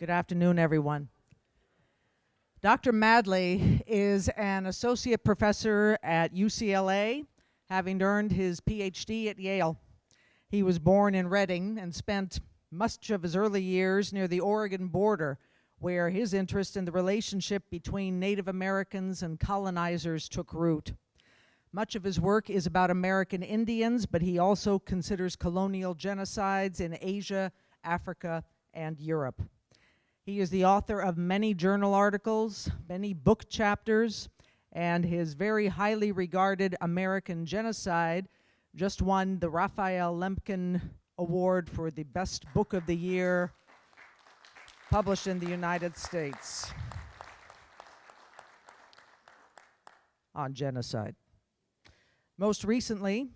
Good afternoon, everyone. Dr. Madley is an associate professor at UCLA, having earned his Ph.D. at Yale. He was born in Reading and spent much of his early years near the Oregon border, where his interest in the relationship between Native Americans and colonizers took root. Much of his work is about American Indians, but he also considers colonial genocides in Asia, Africa, and Europe. He is the author of many journal articles, many book chapters, and his very highly regarded American Genocide just won the Raphael Lemkin Award for the best book of the year published in the United States on genocide. Most recently,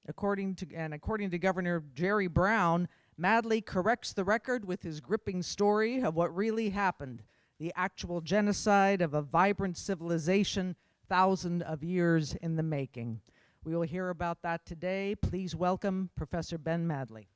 according to Governor Jerry Brown, Madley corrects the record with his gripping story of what really happened, the actual genocide of a vibrant civilization thousands of years in the making. We will hear about that today. Please welcome Professor Ben Madley.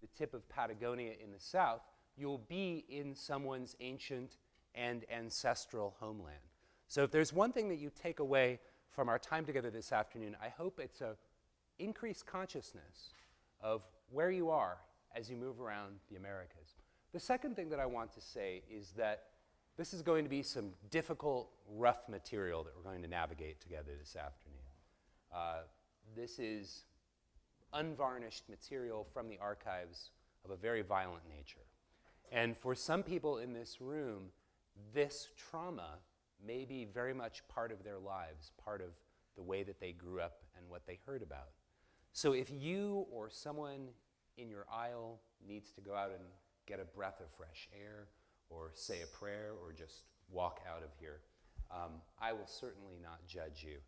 The tip of Patagonia in the south, you'll be in someone's ancient and ancestral homeland. So if there's one thing that you take away from our time together this afternoon, I hope it's an increased consciousness of where you are as you move around the Americas. The second thing that I want to say is that this is going to be some difficult, rough material that we're going to navigate together this afternoon. This is unvarnished material from the archives of a very violent nature. And for some people in this room, this trauma may be very much part of their lives, part of the way that they grew up and what they heard about. So if you or someone in your aisle needs to go out and get a breath of fresh air, or say a prayer, or just walk out of here, I will certainly not judge you,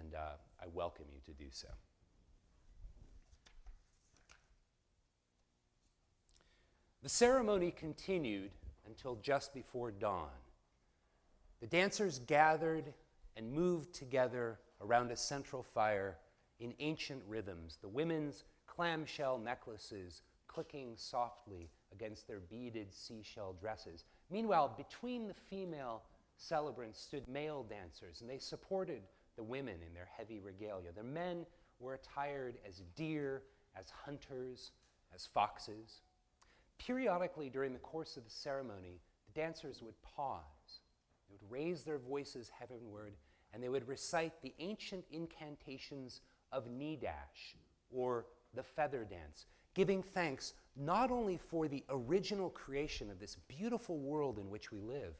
and I welcome you to do so. The ceremony continued until just before dawn. The dancers gathered and moved together around a central fire in ancient rhythms, the women's clamshell necklaces clicking softly against their beaded seashell dresses. Meanwhile, between the female celebrants stood male dancers, and they supported the women in their heavy regalia. The men were attired as deer, as hunters, as foxes. Periodically during the course of the ceremony, the dancers would pause. They would raise their voices heavenward, and they would recite the ancient incantations of Nidash, or the feather dance, giving thanks not only for the original creation of this beautiful world in which we live,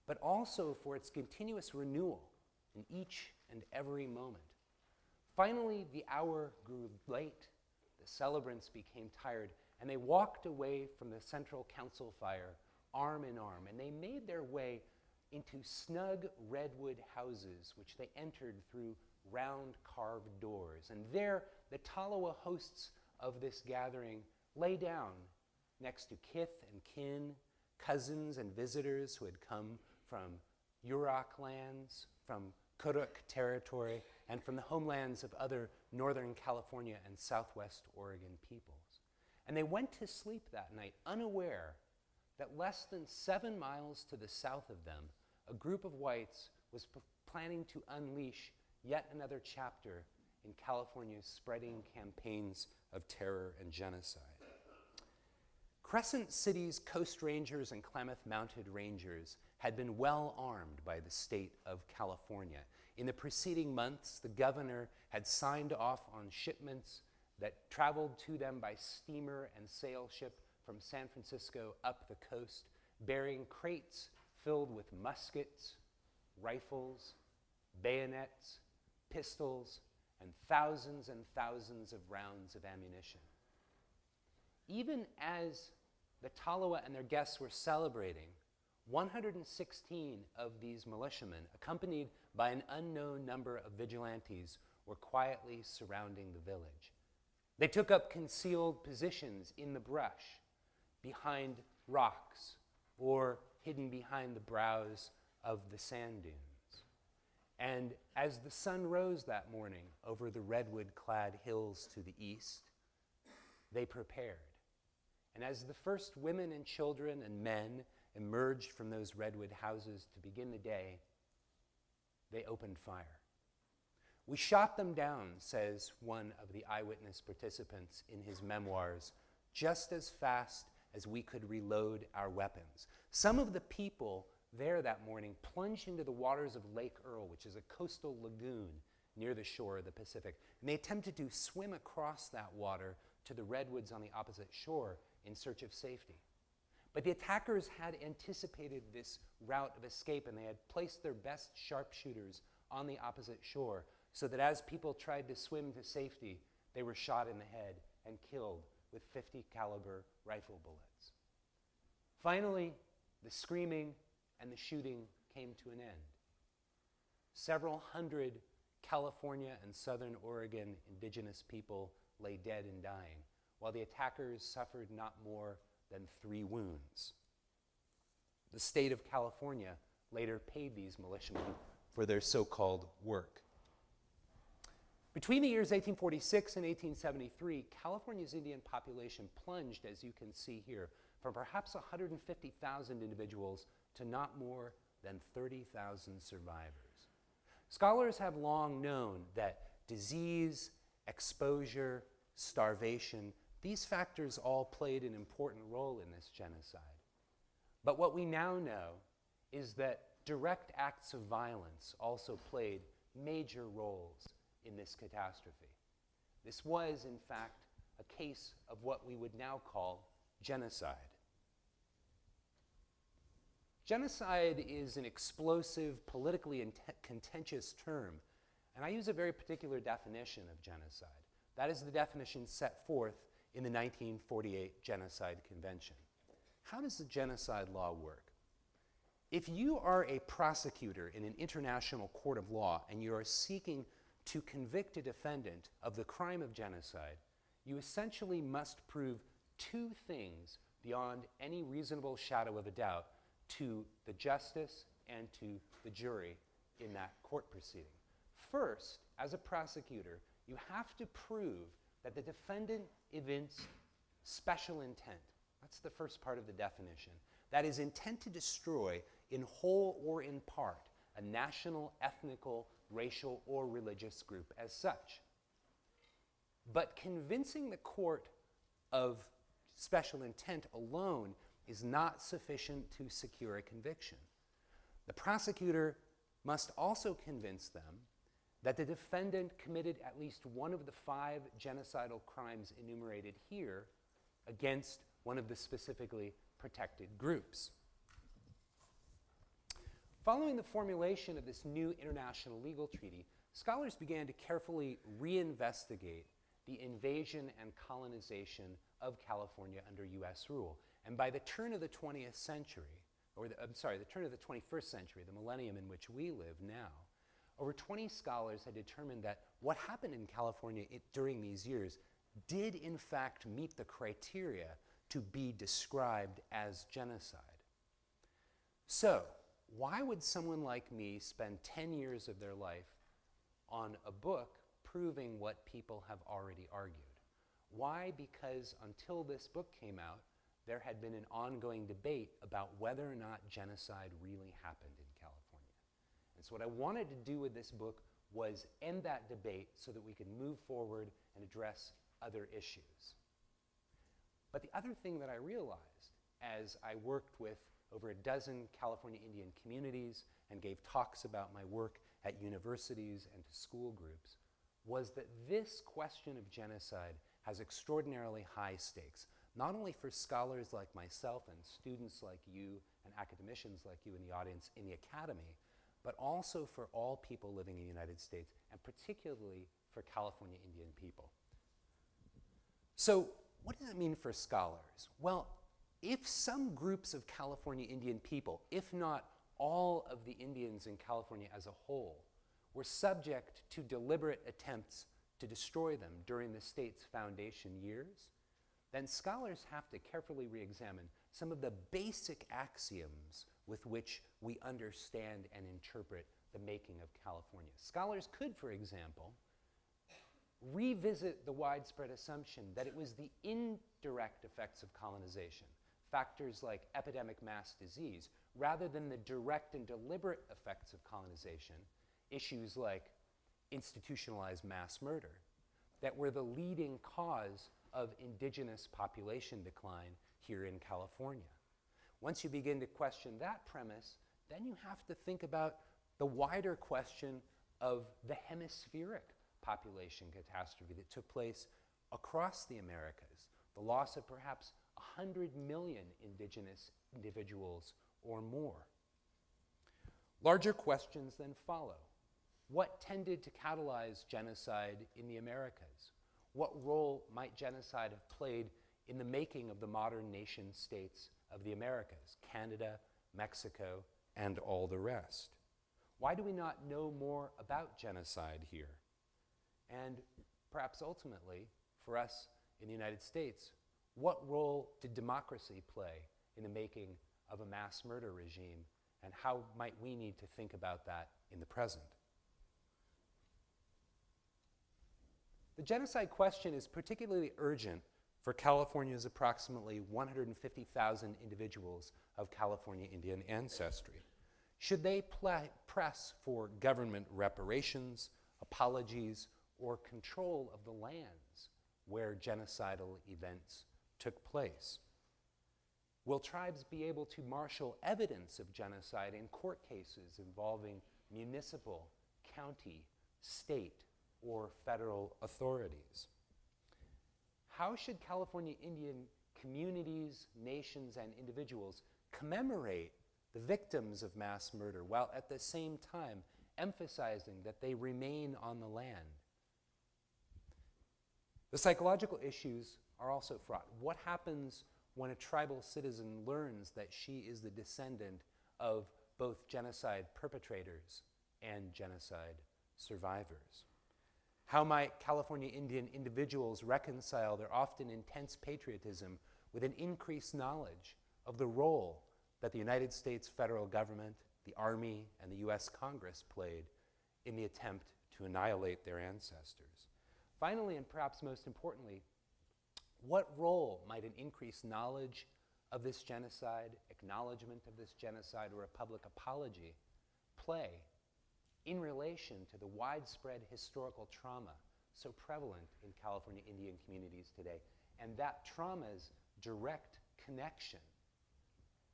but also for its continuous renewal in each and every moment. Finally, the hour grew late, the celebrants became tired, and they walked away from the central council fire, arm in arm, and they made their way into snug redwood houses, which they entered through round carved doors. And there, the Tolowa hosts of this gathering lay down next to kith and kin, cousins and visitors who had come from Yurok lands, from Kuruk territory, and from the homelands of other Northern California and Southwest Oregon peoples. And they went to sleep that night unaware that less than 7 miles to the south of them, a group of whites was planning to unleash yet another chapter in California's spreading campaigns of terror and genocide. Crescent City's Coast Rangers and Klamath Mounted Rangers had been well armed by the state of California. In the preceding months, the governor had signed off on shipments that traveled to them by steamer and sail ship from San Francisco up the coast, bearing crates filled with muskets, rifles, bayonets, pistols, and thousands of rounds of ammunition. Even as the Taloa and their guests were celebrating, 116 of these militiamen, accompanied by an unknown number of vigilantes, were quietly surrounding the village. They took up concealed positions in the brush, behind rocks, or hidden behind the brows of the sand dunes. And as the sun rose that morning over the redwood-clad hills to the east, they prepared. And as the first women and children and men emerged from those redwood houses to begin the day, they opened fire. "We shot them down," says one of the eyewitness participants in his memoirs, "just as fast as we could reload our weapons." Some of the people there that morning plunged into the waters of Lake Earl, which is a coastal lagoon near the shore of the Pacific, and they attempted to swim across that water to the redwoods on the opposite shore in search of safety. But the attackers had anticipated this route of escape, and they had placed their best sharpshooters on the opposite shore, so that as people tried to swim to safety, they were shot in the head and killed with .50 caliber rifle bullets. Finally, the screaming and the shooting came to an end. Several hundred California and Southern Oregon indigenous people lay dead and dying, while the attackers suffered not more than 3 wounds. The state of California later paid these militiamen for their so-called work. Between the years 1846 and 1873, California's Indian population plunged, as you can see here, from perhaps 150,000 individuals to not more than 30,000 survivors. Scholars have long known that disease, exposure, starvation, these factors all played an important role in this genocide. But what we now know is that direct acts of violence also played major roles in this catastrophe. This was, in fact, a case of what we would now call genocide. Genocide is an explosive, politically contentious term, and I use a very particular definition of genocide. That is the definition set forth in the 1948 Genocide Convention. How does the genocide law work? If you are a prosecutor in an international court of law and you are seeking to convict a defendant of the crime of genocide, you essentially must prove 2 things beyond any reasonable shadow of a doubt to the justice and to the jury in that court proceeding. First, as a prosecutor, you have to prove that the defendant evinced special intent. That's the first part of the definition. That is, intent to destroy, in whole or in part, a national, ethnical, racial, or religious group as such. But convincing the court of special intent alone is not sufficient to secure a conviction. The prosecutor must also convince them that the defendant committed at least one of the 5 genocidal crimes enumerated here against one of the specifically protected groups. Following the formulation of this new international legal treaty, scholars began to carefully reinvestigate the invasion and colonization of California under US rule. And by the turn of the 20th century, the turn of the 21st century, the millennium in which we live now, over 20 scholars had determined that what happened in California during these years did in fact meet the criteria to be described as genocide. So, why would someone like me spend 10 years of their life on a book proving what people have already argued? Why? Because until this book came out, there had been an ongoing debate about whether or not genocide really happened in California. And so what I wanted to do with this book was end that debate so that we could move forward and address other issues. But the other thing that I realized as I worked with over a dozen California Indian communities and gave talks about my work at universities and to school groups was that this question of genocide has extraordinarily high stakes, not only for scholars like myself and students like you and academicians like you in the audience in the academy, but also for all people living in the United States, and particularly for California Indian people. So, what does it mean for scholars? Well, if some groups of California Indian people, if not all of the Indians in California as a whole, were subject to deliberate attempts to destroy them during the state's foundation years, then scholars have to carefully re-examine some of the basic axioms with which we understand and interpret the making of California. Scholars could, for example, revisit the widespread assumption that it was the indirect effects of colonization, factors like epidemic mass disease, rather than the direct and deliberate effects of colonization, issues like institutionalized mass murder, that were the leading cause of indigenous population decline here in California. Once you begin to question that premise, then you have to think about the wider question of the hemispheric population catastrophe that took place across the Americas, the loss of perhaps 100 million indigenous individuals or more. Larger questions then follow. What tended to catalyze genocide in the Americas? What role might genocide have played in the making of the modern nation states of the Americas, Canada, Mexico, and all the rest? Why do we not know more about genocide here? And perhaps ultimately, for us in the United States, what role did democracy play in the making of a mass murder regime, and how might we need to think about that in the present? The genocide question is particularly urgent for California's approximately 150,000 individuals of California Indian ancestry. Should they press for government reparations, apologies, or control of the lands where genocidal events took place? Will tribes be able to marshal evidence of genocide in court cases involving municipal, county, state, or federal authorities? How should California Indian communities, nations, and individuals commemorate the victims of mass murder while at the same time emphasizing that they remain on the land? The psychological issues are also fraught. What happens when a tribal citizen learns that she is the descendant of both genocide perpetrators and genocide survivors? How might California Indian individuals reconcile their often intense patriotism with an increased knowledge of the role that the United States federal government, the Army, and the US Congress played in the attempt to annihilate their ancestors? Finally, and perhaps most importantly, what role might an increased knowledge of this genocide, acknowledgement of this genocide, or a public apology play in relation to the widespread historical trauma so prevalent in California Indian communities today, and that trauma's direct connection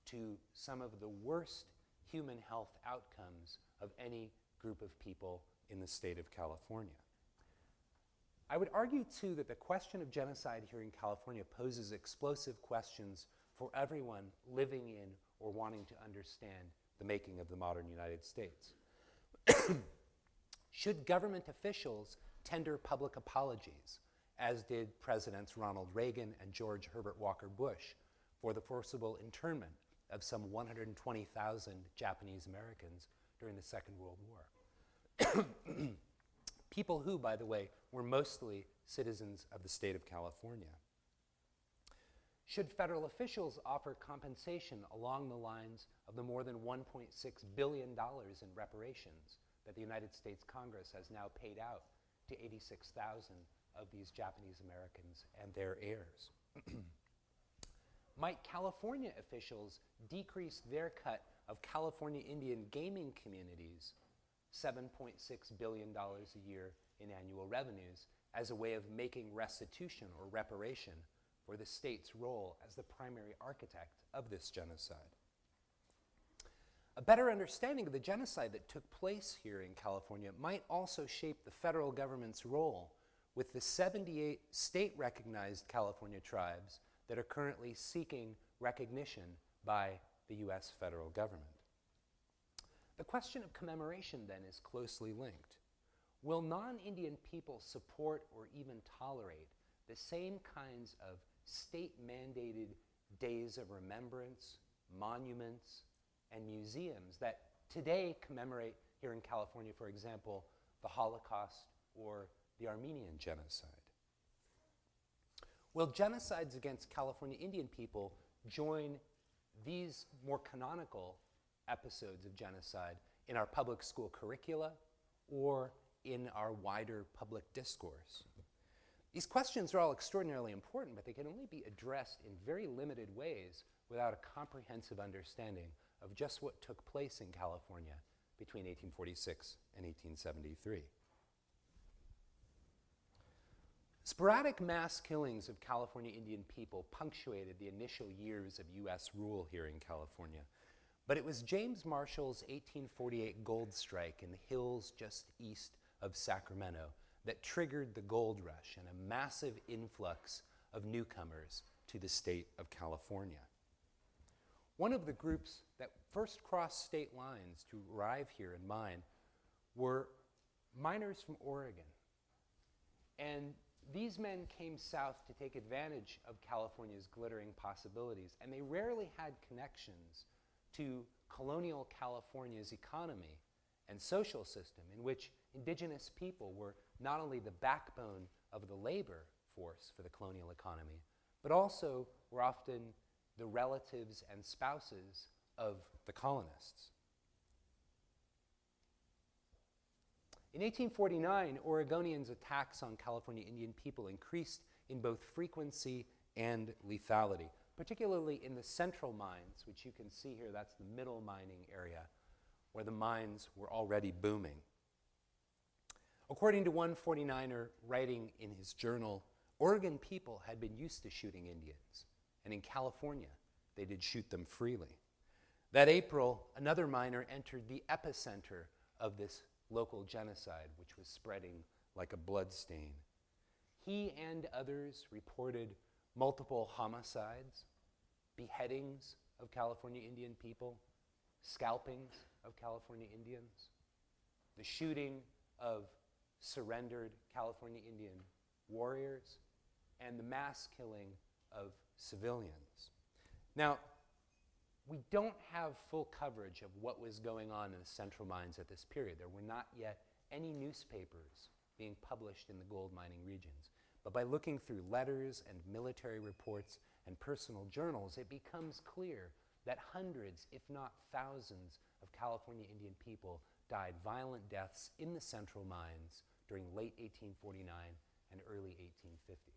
to some of the worst human health outcomes of any group of people in the state of California? I would argue, too, that the question of genocide here in California poses explosive questions for everyone living in or wanting to understand the making of the modern United States. Should government officials tender public apologies, as did Presidents Ronald Reagan and George Herbert Walker Bush, for the forcible internment of some 120,000 Japanese Americans during the Second World War? People who, by the way, were mostly citizens of the state of California. Should federal officials offer compensation along the lines of the more than $1.6 billion in reparations that the United States Congress has now paid out to 86,000 of these Japanese Americans and their heirs? Might California officials decrease their cut of California Indian gaming communities, $7.6 billion a year in annual revenues, as a way of making restitution or reparation for the state's role as the primary architect of this genocide? A better understanding of the genocide that took place here in California might also shape the federal government's role with the 78 state-recognized California tribes that are currently seeking recognition by the US federal government. The question of commemoration then is closely linked. Will non-Indian people support or even tolerate the same kinds of state-mandated days of remembrance, monuments, and museums that today commemorate here in California, for example, the Holocaust or the Armenian genocide? Will genocides against California Indian people join these more canonical episodes of genocide in our public school curricula or in our wider public discourse? These questions are all extraordinarily important, but they can only be addressed in very limited ways without a comprehensive understanding of just what took place in California between 1846 and 1873. Sporadic mass killings of California Indian people punctuated the initial years of U.S. rule here in California. But it was James Marshall's 1848 gold strike in the hills just east of Sacramento that triggered the gold rush and a massive influx of newcomers to the state of California. One of the groups that first crossed state lines to arrive here in mine were miners from Oregon. And these men came south to take advantage of California's glittering possibilities, and they rarely had connections to colonial California's economy and social system, in which indigenous people were not only the backbone of the labor force for the colonial economy, but also were often the relatives and spouses of the colonists. In 1849, Oregonians' attacks on California Indian people increased in both frequency and lethality, particularly in the central mines, which you can see here. That's the middle mining area, where the mines were already booming. According to one 49er writing in his journal, Oregon people had been used to shooting Indians, and in California, they did shoot them freely. That April, another miner entered the epicenter of this local genocide, which was spreading like a bloodstain. He and others reported multiple homicides, beheadings of California Indian people, scalpings of California Indians, the shooting of surrendered California Indian warriors, and the mass killing of civilians. Now, we don't have full coverage of what was going on in the central mines at this period. There were not yet any newspapers being published in the gold mining regions. But by looking through letters and military reports and personal journals, it becomes clear that hundreds, if not thousands, of California Indian people died violent deaths in the central mines during late 1849 and early 1850.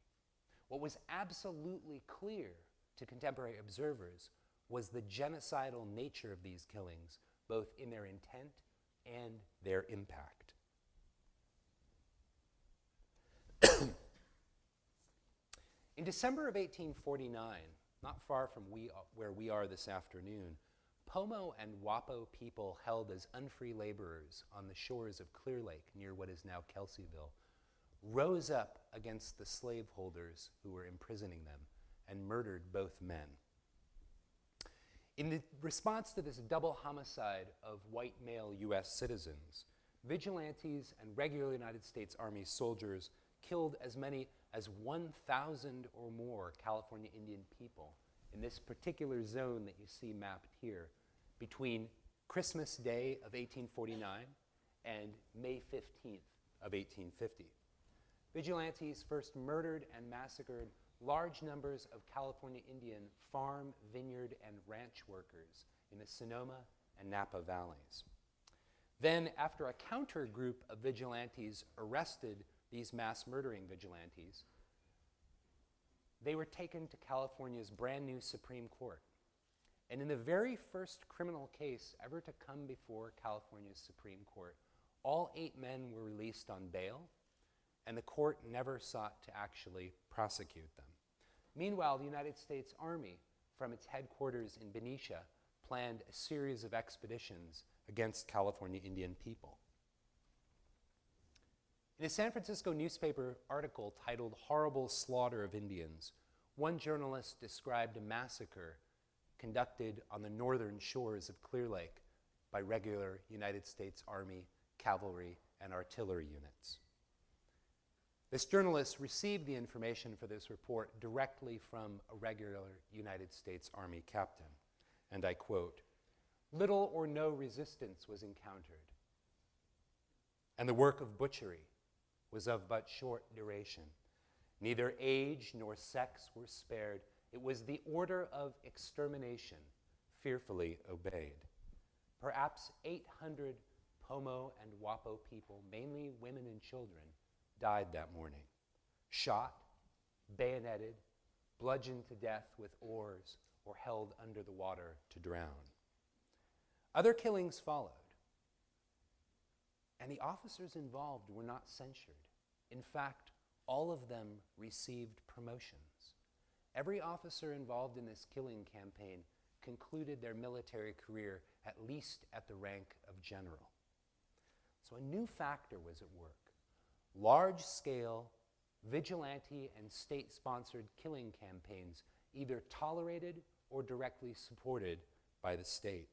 What was absolutely clear to contemporary observers was the genocidal nature of these killings, both in their intent and their impact. In December of 1849, not far from where we are this afternoon, Pomo and Wapo people held as unfree laborers on the shores of Clear Lake, near what is now Kelseyville, rose up against the slaveholders who were imprisoning them and murdered both men. In the response to this double homicide of white male U.S. citizens, vigilantes and regular United States Army soldiers killed as many as 1,000 or more California Indian people in this particular zone that you see mapped here between Christmas Day of 1849 and May 15th of 1850. Vigilantes first murdered and massacred large numbers of California Indian farm, vineyard, and ranch workers in the Sonoma and Napa valleys. Then, after a counter group of vigilantes arrested these mass murdering vigilantes, they were taken to California's brand new Supreme Court. And in the very first criminal case ever to come before California's Supreme Court, all 8 men were released on bail, and the court never sought to actually prosecute them. Meanwhile, the United States Army, from its headquarters in Benicia, planned a series of expeditions against California Indian people. In a San Francisco newspaper article titled "Horrible Slaughter of Indians," one journalist described a massacre conducted on the northern shores of Clear Lake by regular United States Army, cavalry, and artillery units. This journalist received the information for this report directly from a regular United States Army captain, and I quote, "Little or no resistance was encountered, and the work of butchery was of but short duration. Neither age nor sex were spared. It was the order of extermination fearfully obeyed. Perhaps 800 Pomo and Wapo people, mainly women and children, died that morning, shot, bayoneted, bludgeoned to death with oars, or held under the water to drown. Other killings followed, and the officers involved were not censured. In fact, all of them received promotions. Every officer involved in this killing campaign concluded their military career at least at the rank of general. So a new factor was at work. Large-scale, vigilante and state-sponsored killing campaigns, either tolerated or directly supported by the state.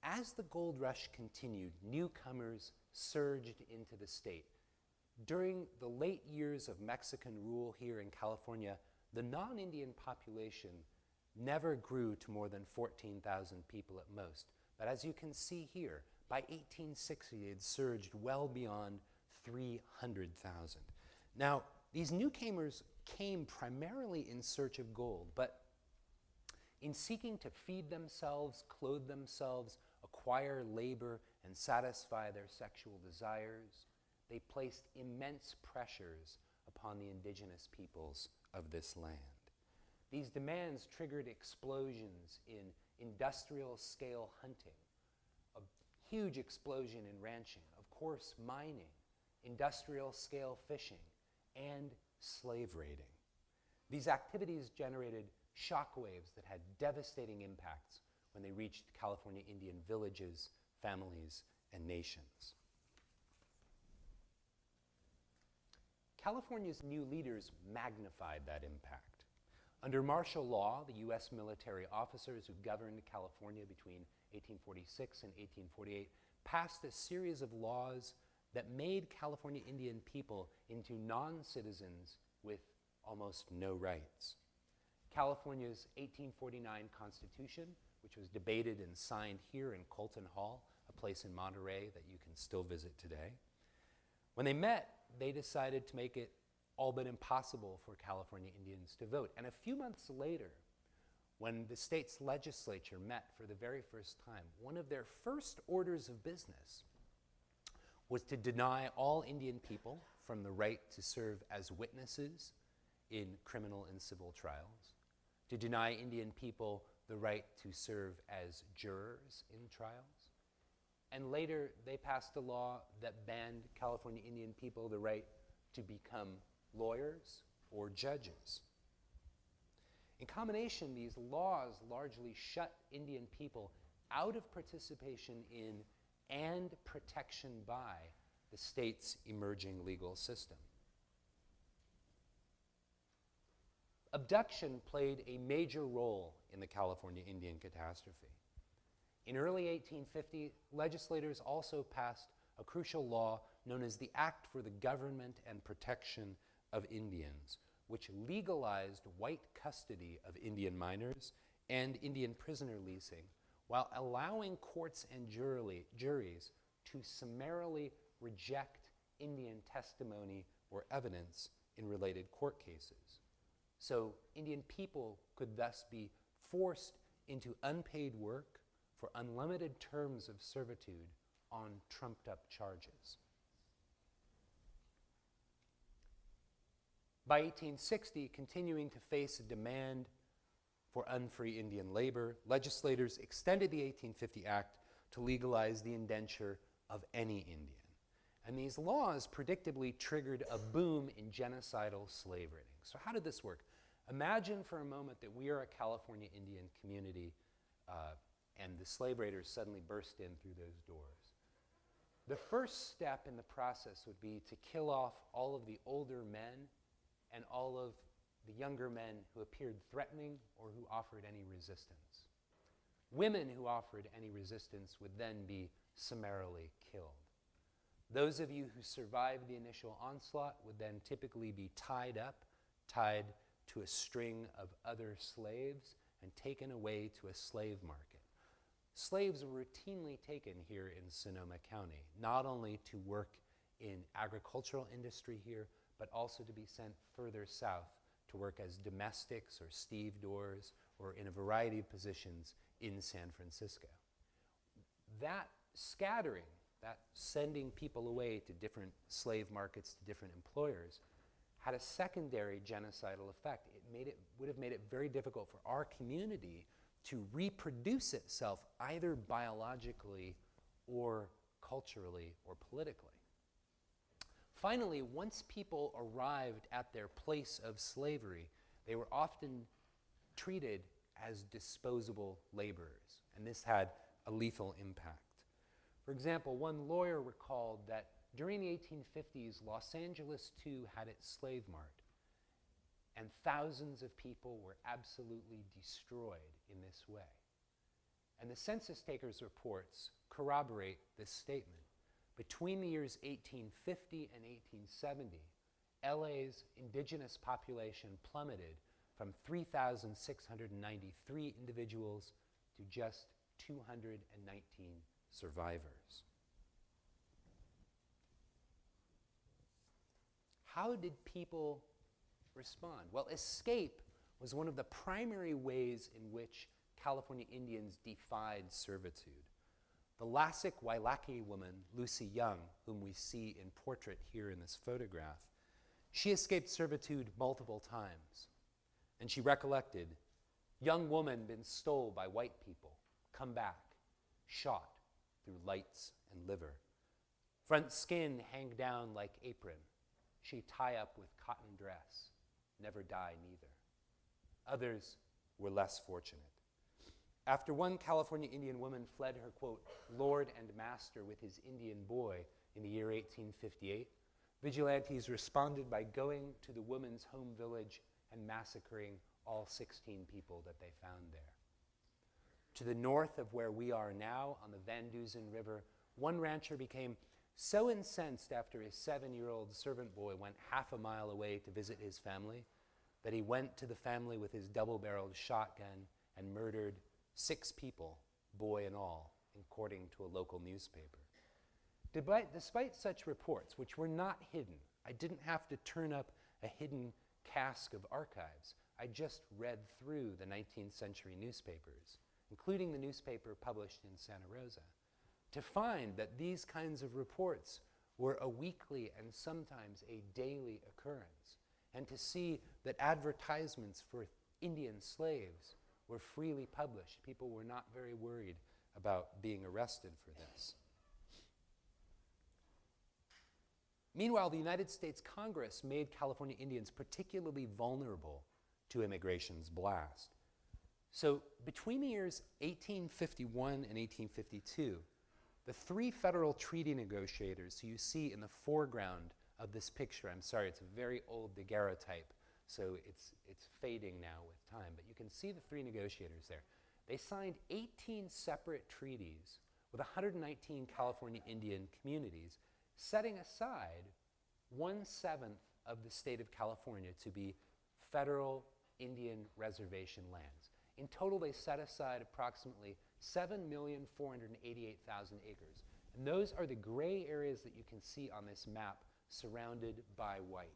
As the gold rush continued, newcomers surged into the state. During the late years of Mexican rule here in California, the non-Indian population never grew to more than 14,000 people at most. But as you can see here, by 1860, it had surged well beyond 300,000. Now, these newcomers came primarily in search of gold, but in seeking to feed themselves, clothe themselves, acquire labor, and satisfy their sexual desires, they placed immense pressures upon the indigenous peoples of this land. These demands triggered explosions in industrial-scale hunting, a huge explosion in ranching, of course mining, industrial-scale fishing, and slave raiding. These activities generated shockwaves that had devastating impacts when they reached California Indian villages, families, and nations. California's new leaders magnified that impact. Under martial law, the U.S. military officers who governed California between 1846 and 1848 passed a series of laws that made California Indian people into non-citizens with almost no rights. California's 1849 Constitution, which was debated and signed here in Colton Hall, a place in Monterey that you can still visit today. When they met, they decided to make it all but impossible for California Indians to vote. And a few months later, when the state's legislature met for the very first time, one of their first orders of business was to deny all Indian people from the right to serve as witnesses in criminal and civil trials, to deny Indian people the right to serve as jurors in trials. And later, they passed a law that banned California Indian people the right to become lawyers or judges. In combination, these laws largely shut Indian people out of participation in and protection by the state's emerging legal system. Abduction played a major role in the California Indian catastrophe. In early 1850, legislators also passed a crucial law known as the Act for the Government and Protection of Indians, which legalized white custody of Indian minors and Indian prisoner leasing, while allowing courts and juries to summarily reject Indian testimony or evidence in related court cases. So Indian people could thus be forced into unpaid work for unlimited terms of servitude on trumped-up charges. By 1860, continuing to face a demand for unfree Indian labor, legislators extended the 1850 Act to legalize the indenture of any Indian. And these laws predictably triggered a boom in genocidal slave raiding. So how did this work? Imagine for a moment that we are a California Indian community and the slave raiders suddenly burst in through those doors. The first step in the process would be to kill off all of the older men and all of the younger men who appeared threatening or who offered any resistance. Women who offered any resistance would then be summarily killed. Those of you who survived the initial onslaught would then typically be tied up, tied to a string of other slaves, and taken away to a slave market. Slaves were routinely taken here in Sonoma County, not only to work in agricultural industry here, but also to be sent further south to work as domestics or stevedores or in a variety of positions in San Francisco. That scattering, that sending people away to different slave markets, to different employers, had a secondary genocidal effect. It would have made it very difficult for our community to reproduce itself either biologically or culturally or politically. Finally, once people arrived at their place of slavery, they were often treated as disposable laborers, and this had a lethal impact. For example, one lawyer recalled that during the 1850s, Los Angeles too had its slave mart, and thousands of people were absolutely destroyed in this way. And the census takers' reports corroborate this statement. Between the years 1850 and 1870, LA's indigenous population plummeted from 3,693 individuals to just 219 survivors. How did people respond? Well, escape was one of the primary ways in which California Indians defied servitude. The Lasik Wailaki woman, Lucy Young, whom we see in portrait here in this photograph, she escaped servitude multiple times. And she recollected, young woman been stole by white people, come back, shot through lights and liver. Front skin hang down like apron. She tie up with cotton dress, never die neither. Others were less fortunate. After one California Indian woman fled her, quote, lord and master with his Indian boy in the year 1858, vigilantes responded by going to the woman's home village and massacring all 16 people that they found there. To the north of where we are now, on the Van Dusen River, one rancher became so incensed after his 7-year-old servant boy went half a mile away to visit his family that he went to the family with his double-barreled shotgun and murdered 6 people, boy and all, according to a local newspaper. Despite such reports, which were not hidden, I didn't have to turn up a hidden cask of archives. I just read through the 19th century newspapers, including the newspaper published in Santa Rosa, to find that these kinds of reports were a weekly and sometimes a daily occurrence, and to see that advertisements for Indian slaves were freely published. People were not very worried about being arrested for this. Meanwhile, the United States Congress made California Indians particularly vulnerable to immigration's blast. So between the years 1851 and 1852, the 3 federal treaty negotiators who you see in the foreground of this picture, I'm sorry, it's a very old daguerreotype, so it's fading now with time, but you can see the 3 negotiators there. They signed 18 separate treaties with 119 California Indian communities, setting aside 1/7 of the state of California to be federal Indian reservation lands. In total, they set aside approximately 7,488,000 acres. And those are the gray areas that you can see on this map surrounded by white.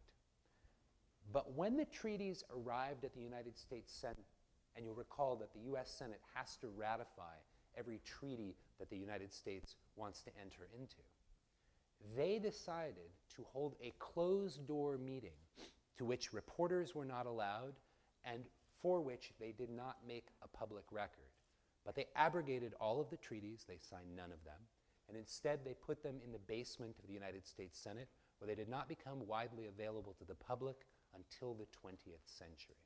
But when the treaties arrived at the United States Senate, and you'll recall that the US Senate has to ratify every treaty that the United States wants to enter into, they decided to hold a closed-door meeting to which reporters were not allowed and for which they did not make a public record. But they abrogated all of the treaties, they signed none of them, and instead they put them in the basement of the United States Senate, where they did not become widely available to the public until the 20th century.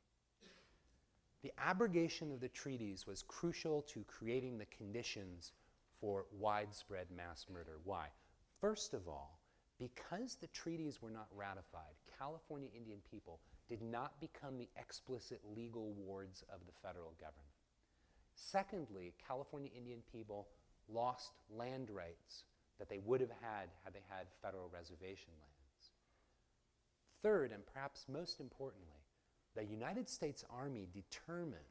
The abrogation of the treaties was crucial to creating the conditions for widespread mass murder. Why? First of all, because the treaties were not ratified, California Indian people did not become the explicit legal wards of the federal government. Secondly, California Indian people lost land rights that they would have had they had federal reservation lands. Third, and perhaps most importantly, the United States Army determined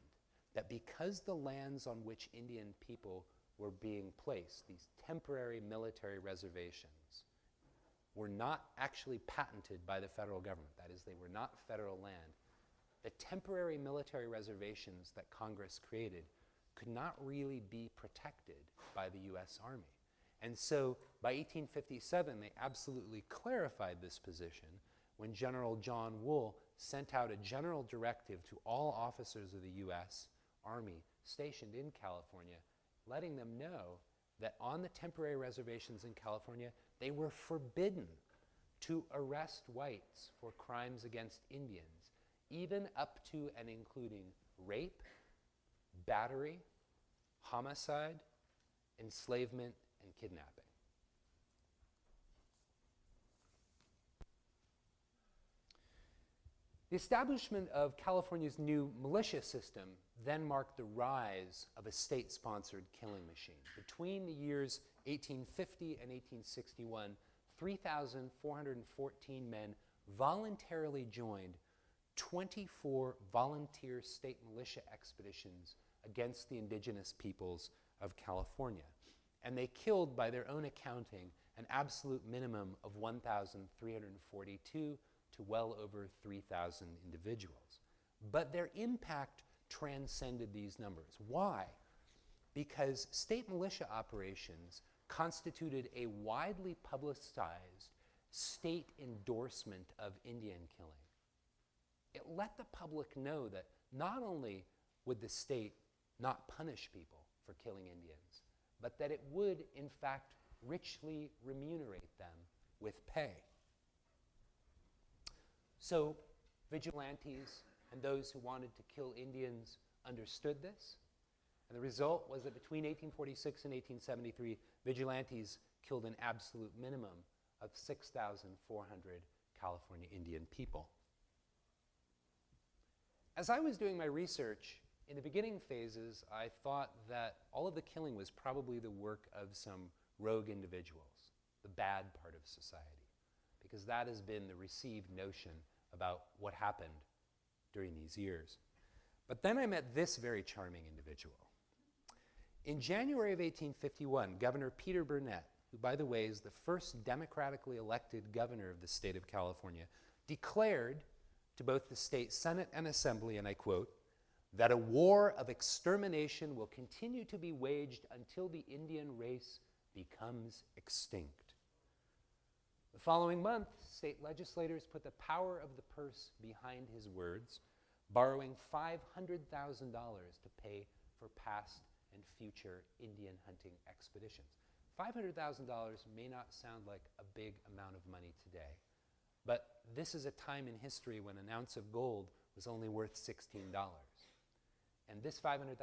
that because the lands on which Indian people were being placed, these temporary military reservations, were not actually patented by the federal government, that is, they were not federal land, the temporary military reservations that Congress created could not really be protected by the U.S. Army. And so by 1857, they absolutely clarified this position when General John Wool sent out a general directive to all officers of the U.S. Army stationed in California, letting them know that on the temporary reservations in California, they were forbidden to arrest whites for crimes against Indians, even up to and including rape, battery, homicide, enslavement, and kidnapping. The establishment of California's new militia system then marked the rise of a state-sponsored killing machine. Between the years 1850 and 1861, 3,414 men voluntarily joined 24 volunteer state militia expeditions against the indigenous peoples of California. And they killed, by their own accounting, an absolute minimum of 1,342 to well over 3,000 individuals. But their impact transcended these numbers. Why? Because state militia operations constituted a widely publicized state endorsement of Indian killing. It let the public know that not only would the state not punish people for killing Indians, but that it would, in fact, richly remunerate them with pay. So vigilantes and those who wanted to kill Indians understood this, and the result was that between 1846 and 1873, vigilantes killed an absolute minimum of 6,400 California Indian people. As I was doing my research, in the beginning phases, I thought that all of the killing was probably the work of some rogue individuals, the bad part of society, because that has been the received notion about what happened during these years. But then I met this very charming individual. In January of 1851, Governor Peter Burnett, who, by the way, is the first democratically elected governor of the state of California, declared to both the state Senate and Assembly, and I quote, that a war of extermination will continue to be waged until the Indian race becomes extinct. The following month, state legislators put the power of the purse behind his words, borrowing $500,000 to pay for past and future Indian hunting expeditions. $500,000 may not sound like a big amount of money today, but this is a time in history when an ounce of gold was only worth $16. And this $500,000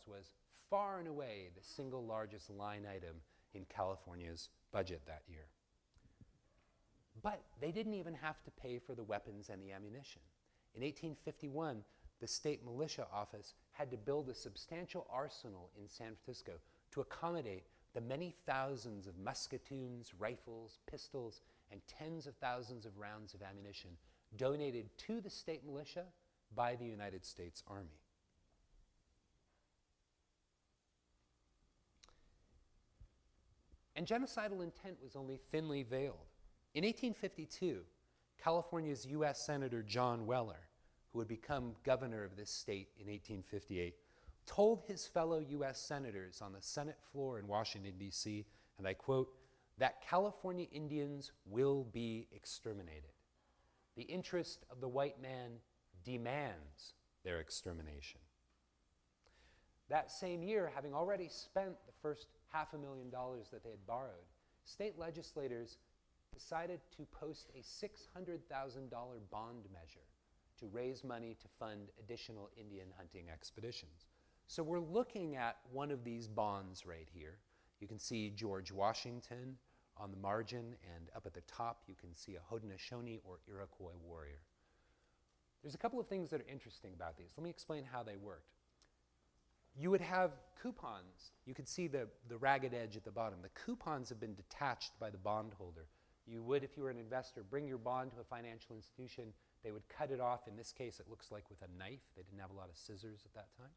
was far and away the single largest line item in California's budget that year. But they didn't even have to pay for the weapons and the ammunition. In 1851, the state militia office had to build a substantial arsenal in San Francisco to accommodate the many thousands of musketoons, rifles, pistols, and tens of thousands of rounds of ammunition donated to the state militia by the United States Army. And genocidal intent was only thinly veiled. In 1852, California's U.S. Senator John Weller, who would become governor of this state in 1858, told his fellow U.S. senators on the Senate floor in Washington, D.C., and I quote, that California Indians will be exterminated. The interest of the white man demands their extermination. That same year, having already spent the first $500,000 that they had borrowed, state legislators decided to post a $600,000 bond measure to raise money to fund additional Indian hunting expeditions. So we're looking at one of these bonds right here. You can see George Washington on the margin, and up at the top you can see a Haudenosaunee or Iroquois warrior. There's a couple of things that are interesting about these. Let me explain how they worked. You would have coupons. You could see the ragged edge at the bottom. The coupons have been detached by the bondholder. You would, if you were an investor, bring your bond to a financial institution. They would cut it off. In this case, it looks like with a knife. They didn't have a lot of scissors at that time.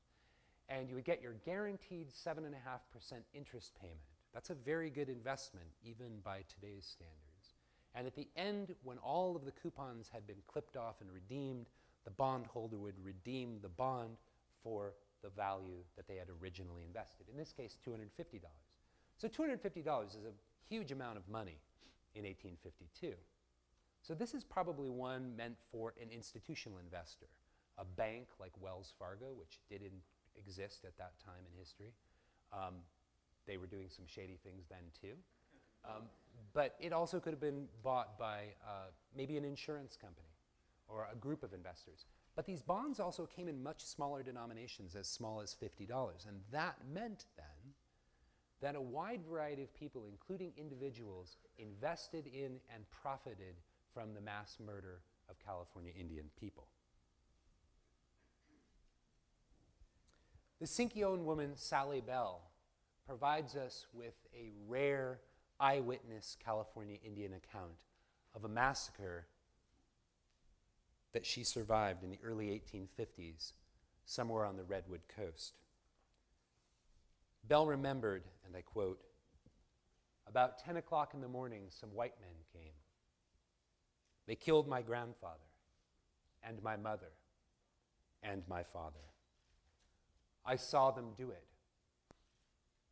And you would get your guaranteed 7.5% interest payment. That's a very good investment, even by today's standards. And at the end, when all of the coupons had been clipped off and redeemed, the bondholder would redeem the bond for the value that they had originally invested. In this case, $250. So $250 is a huge amount of money in 1852. So this is probably one meant for an institutional investor, a bank like Wells Fargo, which didn't exist at that time in history. They were doing some shady things then too. But it also could have been bought by maybe an insurance company or a group of investors. But these bonds also came in much smaller denominations, as small as $50. And that meant then that a wide variety of people, including individuals, invested in and profited from the mass murder of California Indian people. The Sinkyone woman, Sally Bell, provides us with a rare eyewitness California Indian account of a massacre that she survived in the early 1850s, somewhere on the Redwood Coast. Bell remembered, and I quote, "About 10 o'clock in the morning, some white men came. They killed my grandfather, and my mother, and my father. I saw them do it.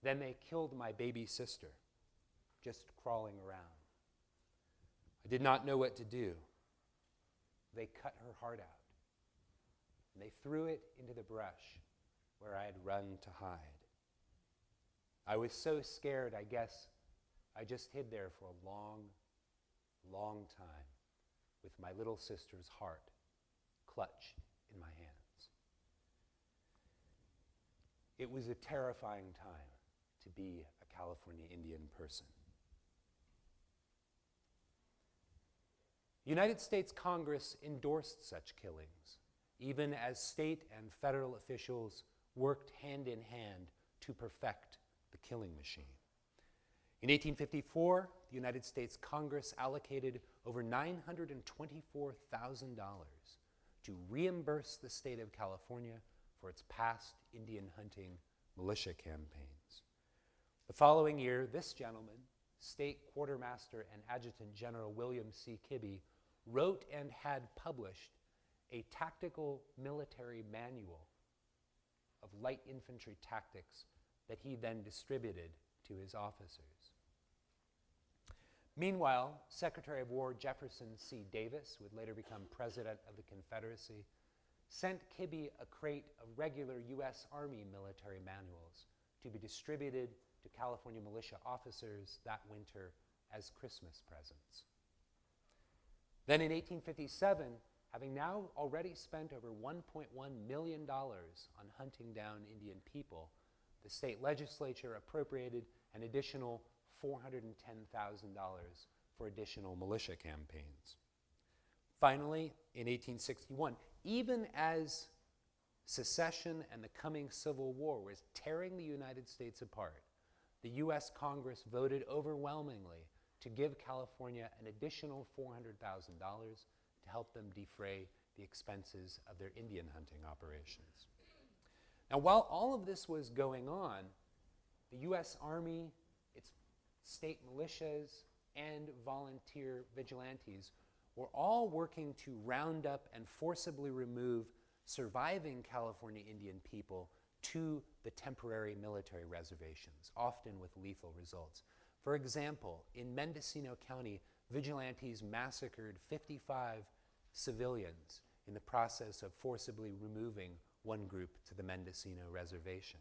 Then they killed my baby sister, just crawling around. I did not know what to do. They cut her heart out, and they threw it into the brush where I had run to hide. I was so scared, I guess I just hid there for a long, long time with my little sister's heart clutched in my hands." It was a terrifying time to be a California Indian person. The United States Congress endorsed such killings, even as state and federal officials worked hand in hand to perfect the killing machine. In 1854, the United States Congress allocated over $924,000 to reimburse the state of California for its past Indian hunting militia campaigns. The following year, this gentleman, State Quartermaster and Adjutant General William C. Kibbe, wrote and had published a tactical military manual of light infantry tactics that he then distributed to his officers. Meanwhile, Secretary of War Jefferson C. Davis, who would later become President of the Confederacy, sent Kibbe a crate of regular U.S. Army military manuals to be distributed to California militia officers that winter as Christmas presents. Then in 1857, having now already spent over $1.1 million on hunting down Indian people, the state legislature appropriated an additional $410,000 for additional militia campaigns. Finally, in 1861, even as secession and the coming Civil War was tearing the United States apart, the U.S. Congress voted overwhelmingly to give California an additional $400,000 to help them defray the expenses of their Indian hunting operations. Now, while all of this was going on, the U.S. Army, its state militias, and volunteer vigilantes were all working to round up and forcibly remove surviving California Indian people to the temporary military reservations, often with lethal results. For example, in Mendocino County, vigilantes massacred 55 civilians in the process of forcibly removing one group to the Mendocino reservation.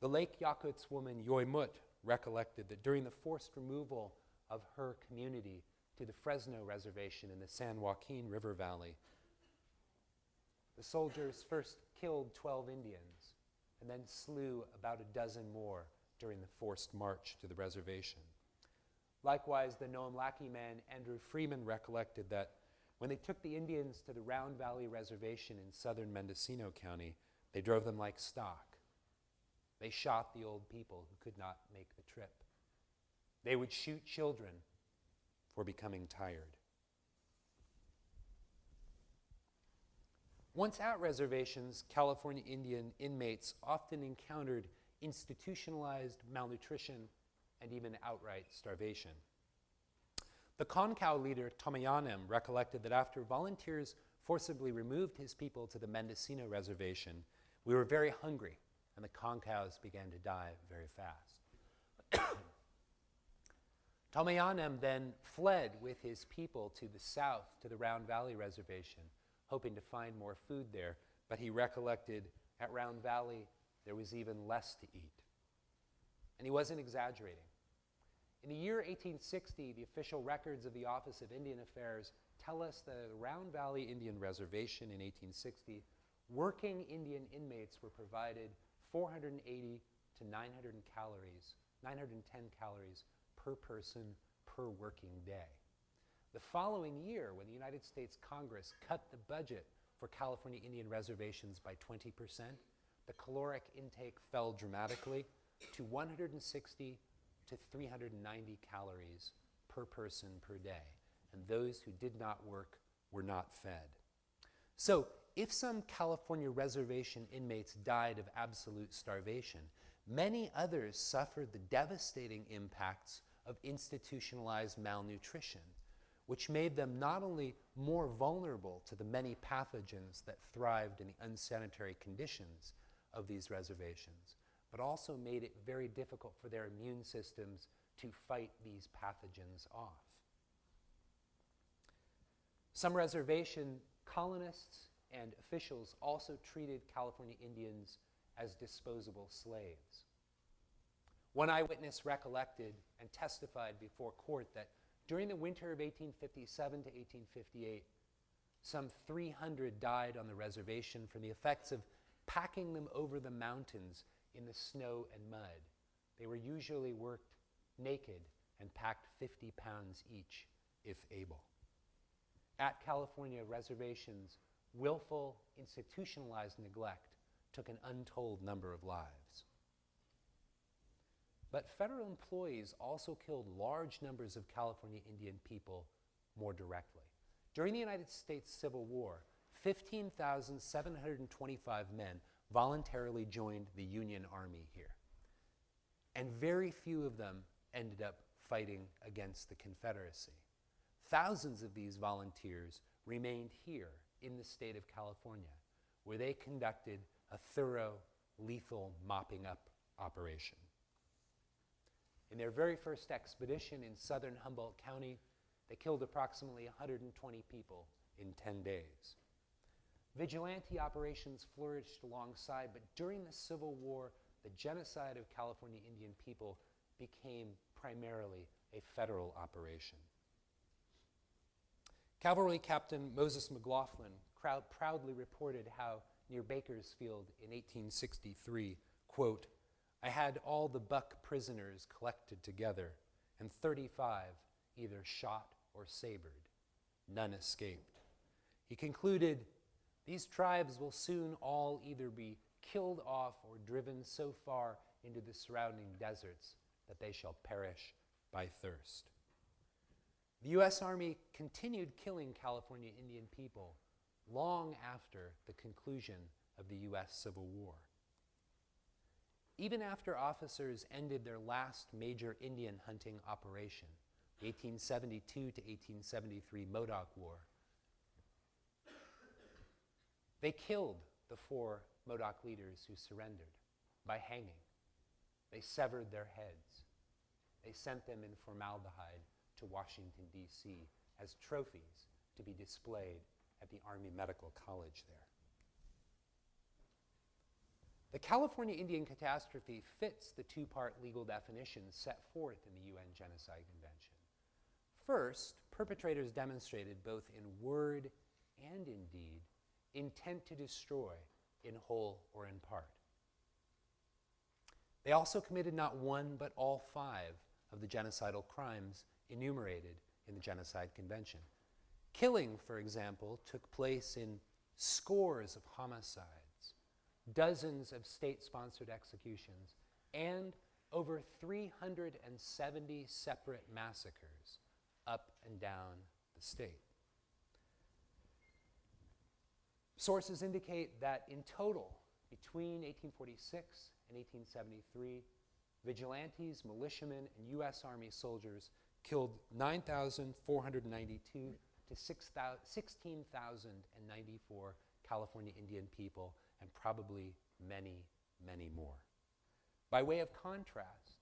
The Lake Yakutsk woman Yoymut recollected that during the forced removal of her community to the Fresno Reservation in the San Joaquin River Valley, the soldiers first killed 12 Indians and then slew about a dozen more during the forced march to the reservation. Likewise, the Noamlaki man Andrew Freeman recollected that when they took the Indians to the Round Valley Reservation in southern Mendocino County, They drove them like stock. They shot the old people who could not make the trip. They would shoot children for becoming tired. Once at reservations, California Indian inmates often encountered institutionalized malnutrition and even outright starvation. The Concow leader, Tomayanem, recollected that after volunteers forcibly removed his people to the Mendocino reservation, we were very hungry, and the Concows began to die very fast. Tomayanem then fled with his people to the south, to the Round Valley Reservation, hoping to find more food there, but he recollected at Round Valley there was even less to eat. And he wasn't exaggerating. In the year 1860, the official records of the Office of Indian Affairs tell us that at the Round Valley Indian Reservation in 1860, working Indian inmates were provided 480 to 910 calories per person per working day. The following year, when the United States Congress cut the budget for California Indian reservations by 20%, the caloric intake fell dramatically to 160 to 390 calories per person per day, and those who did not work were not fed. So, if some California reservation inmates died of absolute starvation, many others suffered the devastating impacts of institutionalized malnutrition, which made them not only more vulnerable to the many pathogens that thrived in the unsanitary conditions of these reservations, but also made it very difficult for their immune systems to fight these pathogens off. Some reservation colonists and officials also treated California Indians as disposable slaves. One eyewitness recollected and testified before court that during the winter of 1857 to 1858, some 300 died on the reservation from the effects of packing them over the mountains in the snow and mud. They were usually worked naked and packed 50 pounds each, if able. At California reservations, willful, institutionalized neglect took an untold number of lives. But federal employees also killed large numbers of California Indian people more directly. During the United States Civil War, 15,725 men voluntarily joined the Union Army here. And very few of them ended up fighting against the Confederacy. Thousands of these volunteers remained here in the state of California, where they conducted a thorough, lethal mopping up operation. In their very first expedition in southern Humboldt County, they killed approximately 120 people in 10 days. Vigilante operations flourished alongside, but during the Civil War, the genocide of California Indian people became primarily a federal operation. Cavalry Captain Moses McLaughlin proudly reported how near Bakersfield in 1863, quote, "I had all the buck prisoners collected together, and 35 either shot or sabred. None escaped." He concluded, "These tribes will soon all either be killed off or driven so far into the surrounding deserts that they shall perish by thirst." The U.S. Army continued killing California Indian people long after the conclusion of the U.S. Civil War. Even after officers ended their last major Indian hunting operation, the 1872 to 1873 Modoc War, they killed the 4 Modoc leaders who surrendered by hanging. They severed their heads. They sent them in formaldehyde to Washington, D.C. as trophies to be displayed at the Army Medical College there. The California Indian catastrophe fits the 2-part legal definition set forth in the UN Genocide Convention. First, perpetrators demonstrated both in word and in deed intent to destroy in whole or in part. They also committed not one but all 5 of the genocidal crimes enumerated in the Genocide Convention. Killing, for example, took place in scores of homicides, dozens of state-sponsored executions, and over 370 separate massacres up and down the state. Sources indicate that in total, between 1846 and 1873, vigilantes, militiamen, and U.S. Army soldiers killed 9,492 to 16,094 California Indian people, and probably many, many more. By way of contrast,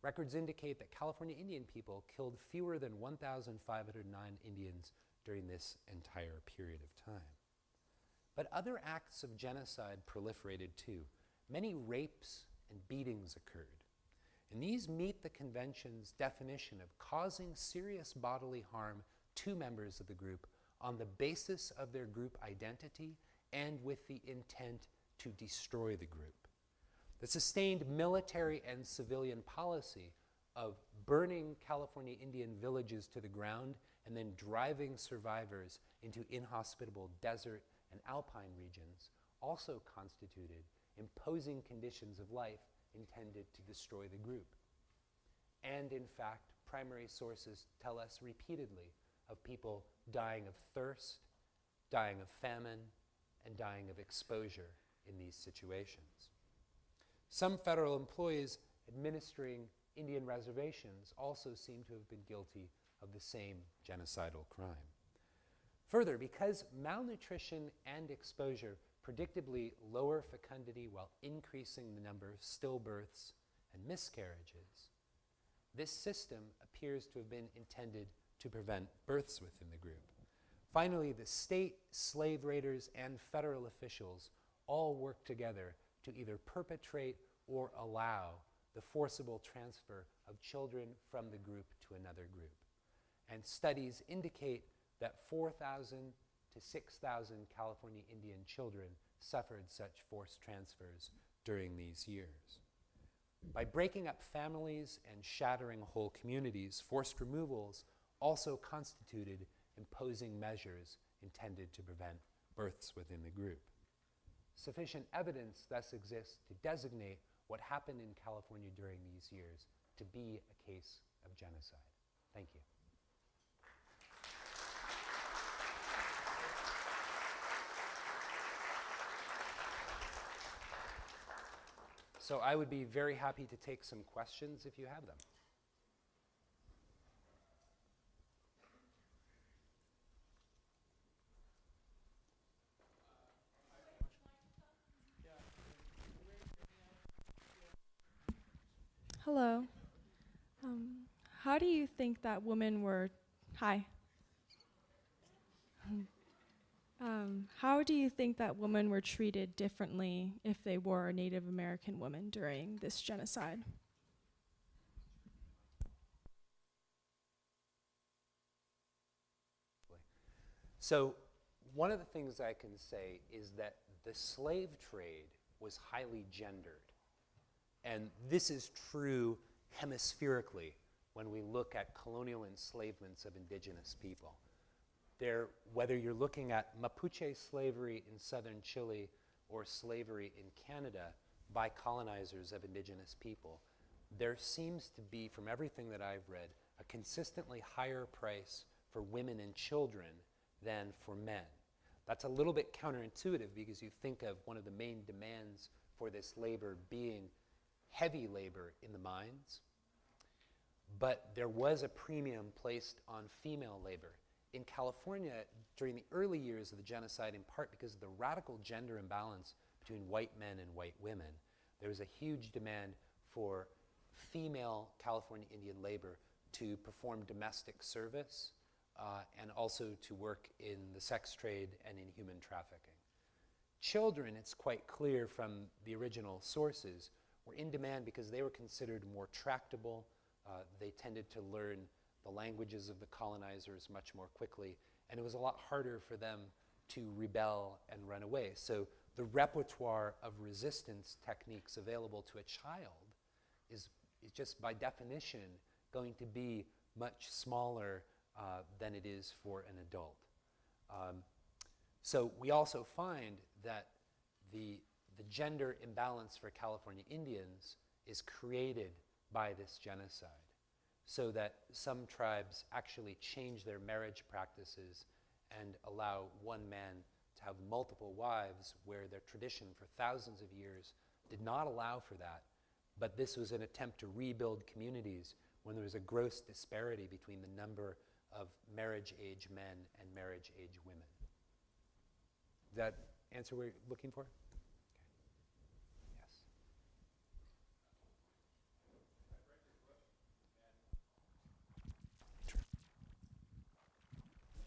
records indicate that California Indian people killed fewer than 1,509 Indians during this entire period of time. But other acts of genocide proliferated too. Many rapes and beatings occurred. And these meet the convention's definition of causing serious bodily harm to members of the group on the basis of their group identity and with the intent to destroy the group. The sustained military and civilian policy of burning California Indian villages to the ground and then driving survivors into inhospitable desert and alpine regions also constituted imposing conditions of life intended to destroy the group. And in fact, primary sources tell us repeatedly of people dying of thirst, dying of famine, and dying of exposure in these situations. Some federal employees administering Indian reservations also seem to have been guilty of the same genocidal crime. Further, because malnutrition and exposure predictably lower fecundity while increasing the number of stillbirths and miscarriages, this system appears to have been intended to prevent births within the group. Finally, the state, slave raiders, and federal officials all work together to either perpetrate or allow the forcible transfer of children from the group to another group. And studies indicate that 4,000 to 6,000 California Indian children suffered such forced transfers during these years. By breaking up families and shattering whole communities, forced removals also constituted imposing measures intended to prevent births within the group. Sufficient evidence thus exists to designate what happened in California during these years to be a case of genocide. Thank you. So I would be very happy to take some questions if you have them. Hello. How do you think that women were, how do you think that women were treated differently if they were Native American women during this genocide? So one of the things I can say is that the slave trade was highly gendered. And this is true hemispherically when we look at colonial enslavements of indigenous people. Whether you're looking at Mapuche slavery in southern Chile or slavery in Canada by colonizers of indigenous people, there seems to be, from everything that I've read, a consistently higher price for women and children than for men. That's a little bit counterintuitive because you think of one of the main demands for this labor being heavy labor in the mines, but there was a premium placed on female labor. In California, during the early years of the genocide, in part because of the radical gender imbalance between white men and white women, there was a huge demand for female California Indian labor to perform domestic service and also to work in the sex trade and in human trafficking. Children, it's quite clear from the original sources, were in demand because they were considered more tractable. They tended to learn the languages of the colonizers much more quickly, and it was a lot harder for them to rebel and run away. So the repertoire of resistance techniques available to a child is just by definition going to be much smaller than it is for an adult. So we also find that the the gender imbalance for California Indians is created by this genocide, so that some tribes actually change their marriage practices and allow one man to have multiple wives, where their tradition for thousands of years did not allow for that. But this was an attempt to rebuild communities when there was a gross disparity between the number of marriage-age men and marriage-age women. Does that answer what you're looking for? Okay. Yes.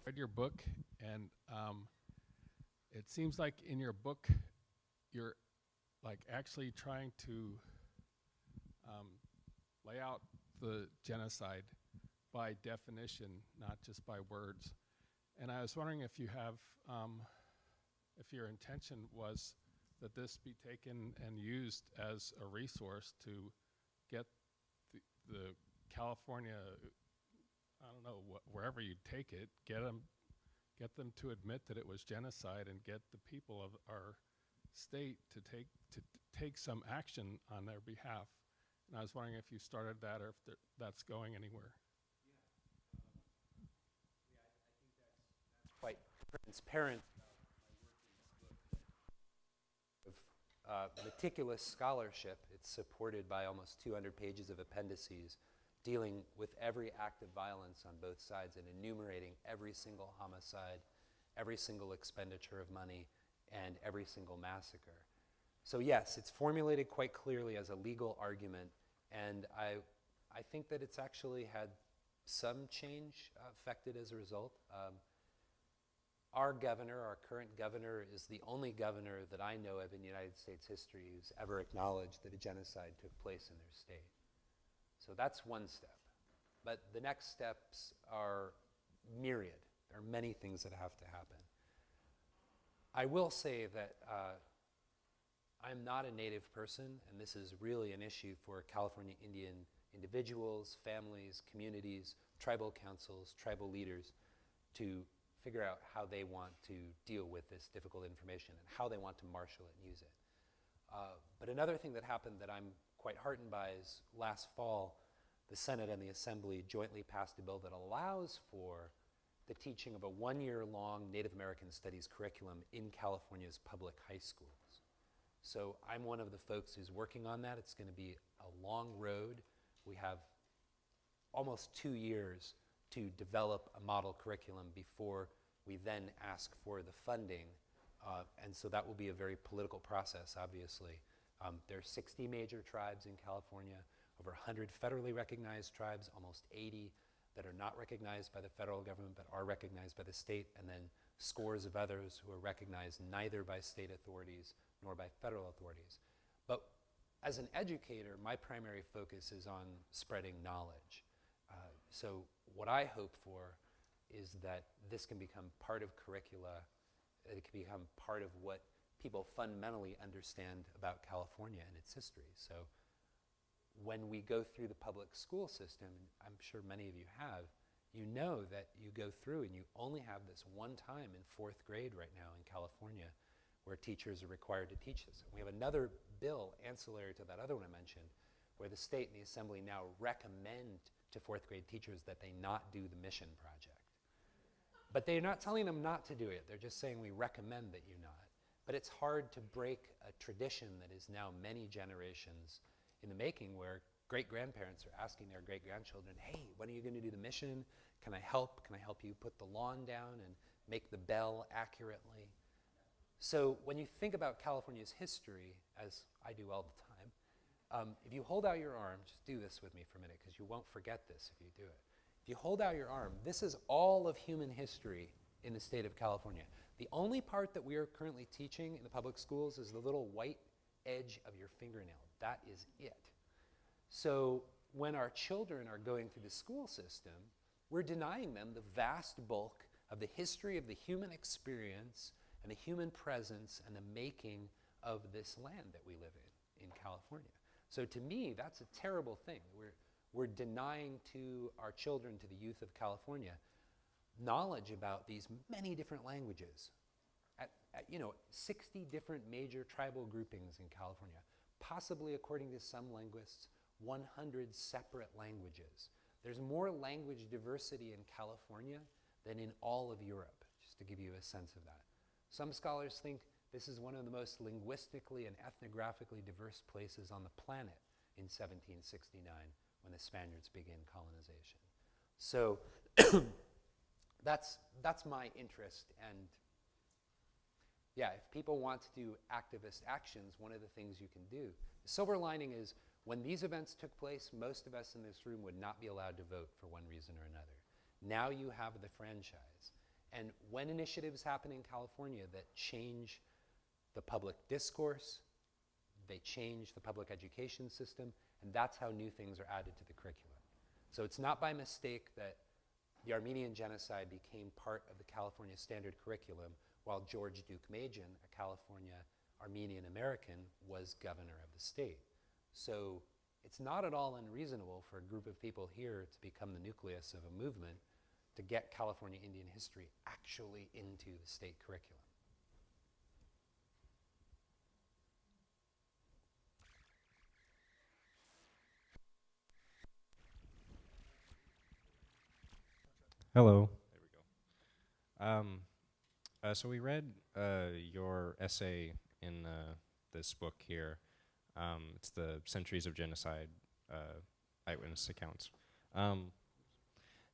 Read your book, and it seems like in your book you're like actually trying to lay out the genocide by definition, not just by words. And I was wondering if you have, if your intention was that this be taken and used as a resource to get the California, I don't know, wherever you take it, get them to admit that it was genocide, and get the people of our state to take some action on their behalf. And I was wondering if you started that, or if that's going anywhere. Quite transparent of meticulous scholarship. It's supported by almost 200 pages of appendices dealing with every act of violence on both sides and enumerating every single homicide, every single expenditure of money, and every single massacre. So yes, it's formulated quite clearly as a legal argument, and I think that it's actually had some change affected as a result. Our governor, our current governor, is the only governor that I know of in United States history who's ever acknowledged that a genocide took place in their state. So that's one step. But the next steps are myriad. There are many things that have to happen. I will say that I'm not a Native person, and this is really an issue for California Indian individuals, families, communities, tribal councils, tribal leaders to figure out how they want to deal with this difficult information and how they want to marshal it and use it. But another thing that happened that I'm quite heartened by is last fall, the Senate and the Assembly jointly passed a bill that allows for the teaching of a one-year-long Native American Studies curriculum in California's public high schools. So I'm one of the folks who's working on that. It's going to be a long road. We have almost 2 years to develop a model curriculum before we then ask for the funding. And so that will be a very political process, obviously. There are 60 major tribes in California, over 100 federally recognized tribes, almost 80 that are not recognized by the federal government but are recognized by the state, and then scores of others who are recognized neither by state authorities nor by federal authorities. But as an educator, my primary focus is on spreading knowledge. So what I hope for is that this can become part of curricula, it can become part of what people fundamentally understand about California and its history. So when we go through the public school system, I'm sure many of you have, you know that you go through and you only have this one time in 4th grade right now in California where teachers are required to teach this. And we have another bill ancillary to that other one I mentioned, where the state and the Assembly now recommend to 4th grade teachers that they not do the mission project. But they're not telling them not to do it. They're just saying we recommend that you not. But it's hard to break a tradition that is now many generations in the making, where great-grandparents are asking their great-grandchildren, hey, when are you going to do the mission? Can I help? Can I help you put the lawn down and make the bell accurately? So when you think about California's history, as I do all the time, if you hold out your arm, just do this with me for a minute because you won't forget this if you do it. If you hold out your arm, this is all of human history in the state of California. The only part that we are currently teaching in the public schools is the little white edge of your fingernail. That is it. So when our children are going through the school system, we're denying them the vast bulk of the history of the human experience and the human presence and the making of this land that we live in California. So to me, that's a terrible thing. We're denying to our children, to the youth of California, knowledge about these many different languages at 60 different major tribal groupings in California, possibly, according to some linguists, 100 separate languages. There's more language diversity in California than in all of Europe, just to give you a sense of that. Some scholars think this is one of the most linguistically and ethnographically diverse places on the planet in 1769 when the Spaniards begin colonization. So that's my interest. And yeah, if people want to do activist actions, one of the things you can do. The silver lining is when these events took place, most of us in this room would not be allowed to vote for one reason or another. Now you have the franchise. And when initiatives happen in California that change the public discourse, they change the public education system, and that's how new things are added to the curriculum. So it's not by mistake that the Armenian genocide became part of the California standard curriculum while George Duke Machen, a California Armenian American, was governor of the state. So it's not at all unreasonable for a group of people here to become the nucleus of a movement to get California Indian history actually into the state curriculum. Hello. There we go. So we read your essay in this book here. It's the Centuries of Genocide Eyewitness Accounts.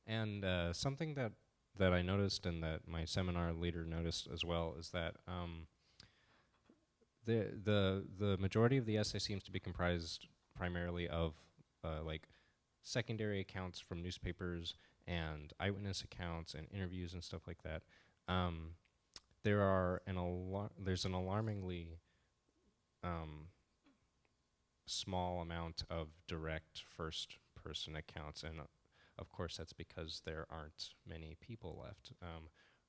And something that I noticed and that my seminar leader noticed as well is that the majority of the essay seems to be comprised primarily of like secondary accounts from newspapers and eyewitness accounts and interviews and stuff like that. There's an alarmingly small amount of direct first-person accounts, and of course that's because there aren't many people left,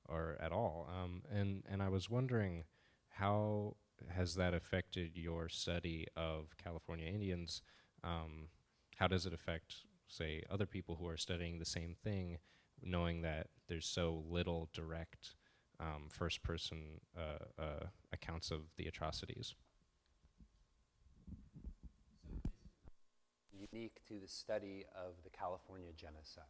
or at all. And I was wondering, how has that affected your study of California Indians? How does it affect, say, other people who are studying the same thing, knowing that there's so little direct first-person accounts of the atrocities? Unique to the study of the California genocide.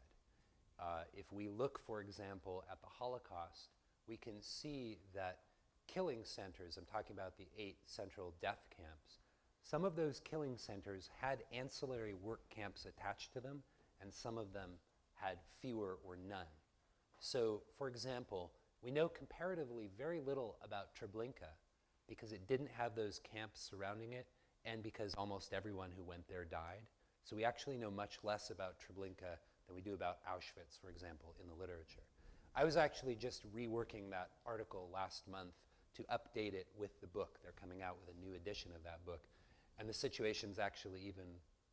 If we look, for example, at the Holocaust, we can see that killing centers, I'm talking about the 8 central death camps, some of those killing centers had ancillary work camps attached to them, and some of them had fewer or none. So, for example, we know comparatively very little about Treblinka because it didn't have those camps surrounding it, and because almost everyone who went there died. So we actually know much less about Treblinka than we do about Auschwitz, for example, in the literature. I was actually just reworking that article last month to update it with the book. They're coming out with a new edition of that book. And the situation's actually even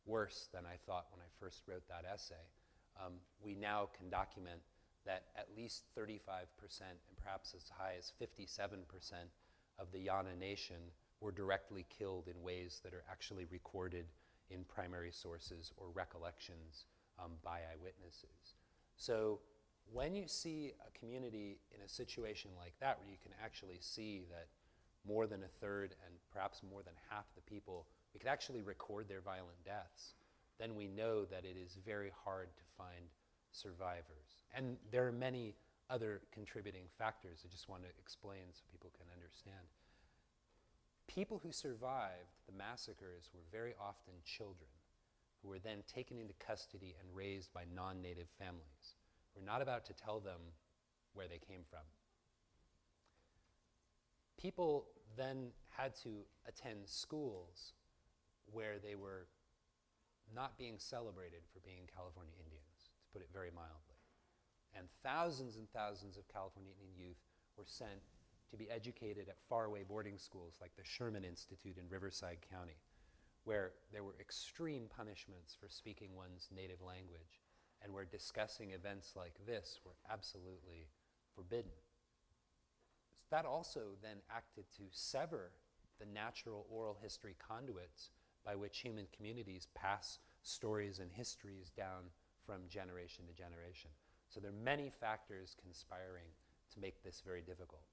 worse than I thought when I first wrote that essay. We now can document that at least 35% and perhaps as high as 57% of the Yana Nation were directly killed in ways that are actually recorded in primary sources or recollections by eyewitnesses. So when you see a community in a situation like that, where you can actually see that more than a third and perhaps more than half the people, we could actually record their violent deaths, then we know that it is very hard to find survivors. And there are many other contributing factors I just want to explain so people can understand. People who survived the massacres were very often children who were then taken into custody and raised by non-native families. We're not about to tell them where they came from. People then had to attend schools where they were not being celebrated for being California Indians, to put it very mildly. And thousands of California Indian youth were sent to be educated at faraway boarding schools like the Sherman Institute in Riverside County, where there were extreme punishments for speaking one's native language, and where discussing events like this were absolutely forbidden. That also then acted to sever the natural oral history conduits by which human communities pass stories and histories down from generation to generation. So there are many factors conspiring to make this very difficult.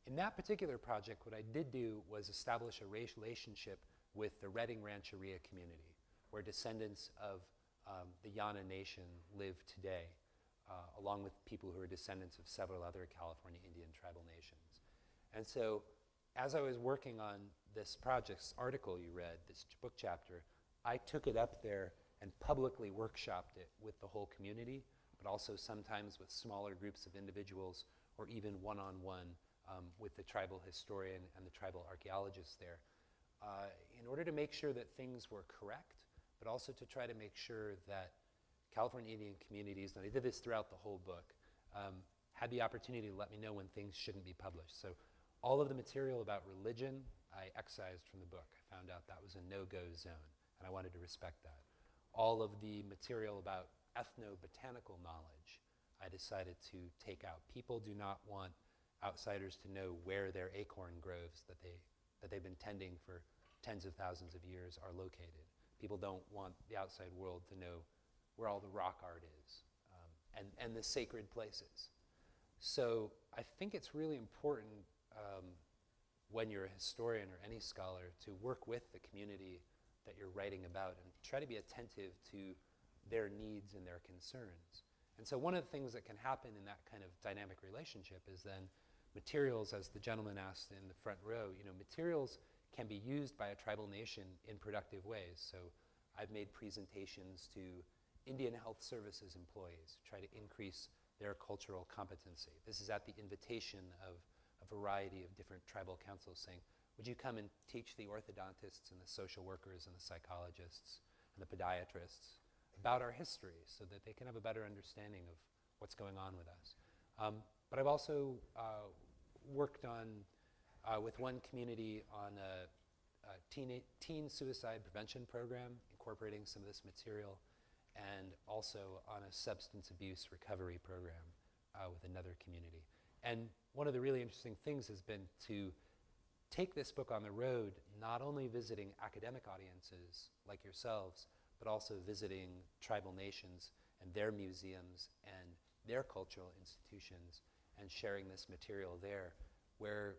In that particular project, what I did do was establish a relationship with the Redding Rancheria community, where descendants of the Yana Nation live today, along with people who are descendants of several other California Indian tribal nations. And so, as I was working on this project's article you read, this book chapter, I took it up there and publicly workshopped it with the whole community, but also sometimes with smaller groups of individuals, or even one-on-one with the tribal historian and the tribal archaeologists there, in order to make sure that things were correct, but also to try to make sure that California Indian communities, and I did this throughout the whole book, had the opportunity to let me know when things shouldn't be published. So all of the material about religion, I excised from the book. I found out that was a no-go zone, and I wanted to respect that. All of the material about ethnobotanical knowledge, I decided to take out. People do not want outsiders to know where their acorn groves that they've been tending for tens of thousands of years are located. People don't want the outside world to know where all the rock art is, and the sacred places. So I think it's really important when you're a historian or any scholar to work with the community that you're writing about and try to be attentive to their needs and their concerns. And so one of the things that can happen in that kind of dynamic relationship is then materials, as the gentleman asked in the front row, materials can be used by a tribal nation in productive ways. So I've made presentations to Indian Health Services employees to try to increase their cultural competency. This is at the invitation of a variety of different tribal councils saying, would you come and teach the orthodontists and the social workers and the psychologists and the podiatrists about our history so that they can have a better understanding of what's going on with us. But I've also worked on, with one community on a teen suicide prevention program, incorporating some of this material, and also on a substance abuse recovery program with another community. And one of the really interesting things has been to take this book on the road, not only visiting academic audiences like yourselves, but also visiting tribal nations and their museums and their cultural institutions and sharing this material there, where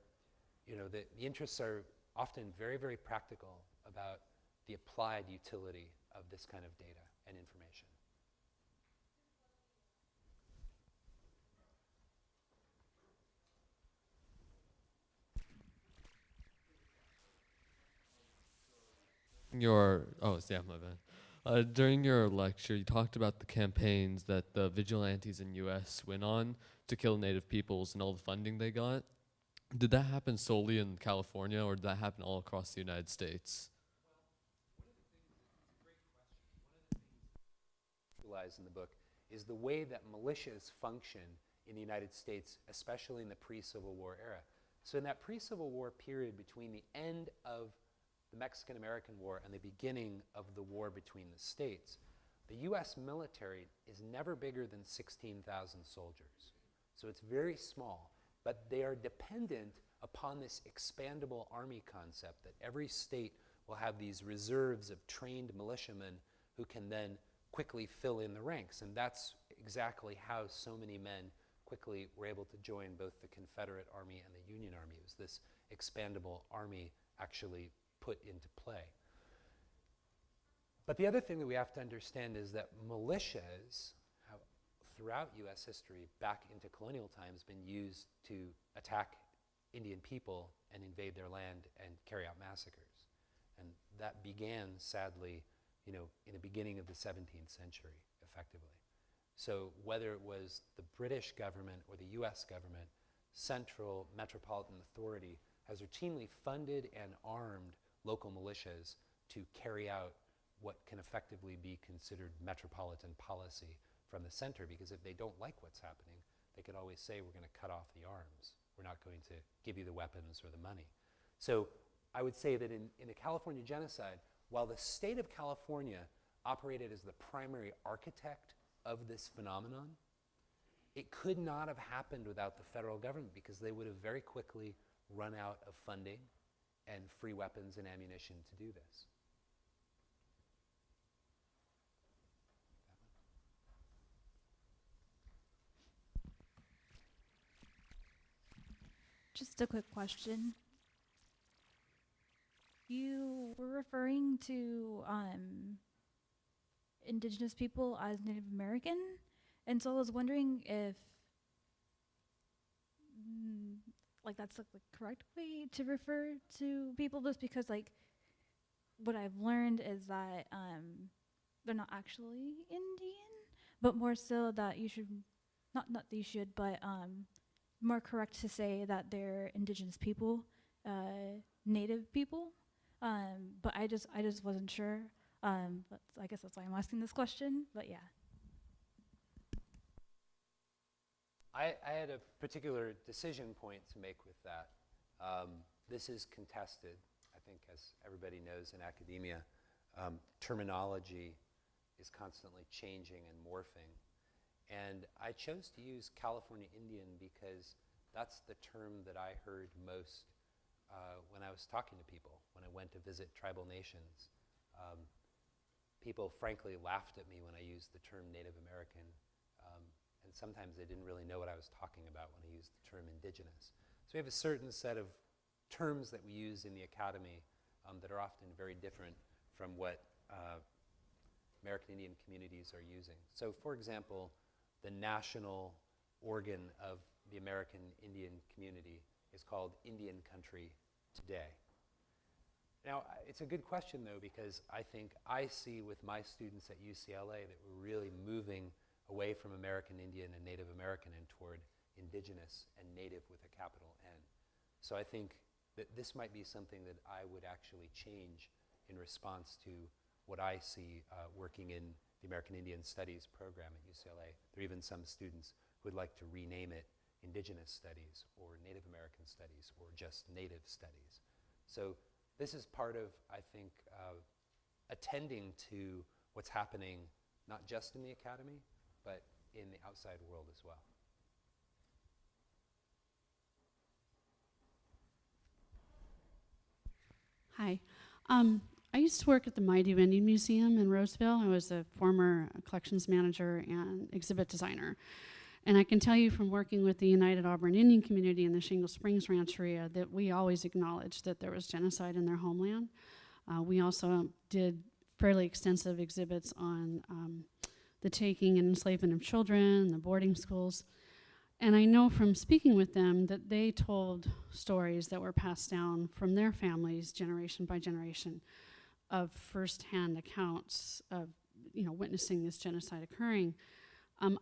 the interests are often very, very practical about the applied utility of this kind of data and information. My bad. During your lecture, you talked about the campaigns that the vigilantes in U.S. went on to kill Native peoples and all the funding they got. Did that happen solely in California, or did that happen all across the United States? In the book is the way that militias function in the United States, especially in the pre-Civil War era. So in that pre-Civil War period between the end of the Mexican-American War and the beginning of the war between the states, the US military is never bigger than 16,000 soldiers. So it's very small, but they are dependent upon this expandable army concept that every state will have these reserves of trained militiamen who can then quickly fill in the ranks. And that's exactly how so many men quickly were able to join both the Confederate Army and the Union Army. It was this expandable army actually put into play. But the other thing that we have to understand is that militias have, throughout US history, back into colonial times, been used to attack Indian people and invade their land and carry out massacres. And that began, sadly, in the beginning of the 17th century, effectively. So whether it was the British government or the US government, Central Metropolitan Authority has routinely funded and armed local militias to carry out what can effectively be considered metropolitan policy from the center, because if they don't like what's happening, they could always say, we're going to cut off the arms. We're not going to give you the weapons or the money. So I would say that in the California genocide, while the state of California operated as the primary architect of this phenomenon, it could not have happened without the federal government, because they would have very quickly run out of funding and free weapons and ammunition to do this. Just Just a quick question. You were referring to indigenous people as Native American, and so I was wondering if like that's like the correct way to refer to people, just because like what I've learned is that they're not actually Indian, but more so that you should not that you should, but more correct to say that they're indigenous people, native people. But I just wasn't sure. But I guess that's why I'm asking this question. But yeah. I had a particular decision point to make with that. This is contested, I think, as everybody knows in academia. Terminology is constantly changing and morphing. And I chose to use California Indian because that's the term that I heard most when I was talking to people, when I went to visit tribal nations. People frankly laughed at me when I used the term Native American, and sometimes they didn't really know what I was talking about when I used the term indigenous. So we have a certain set of terms that we use in the academy that are often very different from what American Indian communities are using. So for example, the national organ of the American Indian community is called Indian Country Today. Now, it's a good question, though, because I think I see with my students at UCLA that we're really moving away from American Indian and Native American and toward indigenous and native with a capital N. So I think that this might be something that I would actually change in response to what I see working in the American Indian Studies program at UCLA. There are even some students who would like to rename it Indigenous Studies or Native American Studies or just Native Studies. So this is part of, I think, attending to what's happening not just in the academy, but in the outside world as well. Hi. I used to work at the Mighty Vending Museum in Roseville. I was a former collections manager and exhibit designer. And I can tell you from working with the United Auburn Indian community in the Shingle Springs Rancheria that we always acknowledged that there was genocide in their homeland. We also did fairly extensive exhibits on the taking and enslavement of children, the boarding schools. And I know from speaking with them that they told stories that were passed down from their families generation by generation of firsthand accounts of, witnessing this genocide occurring.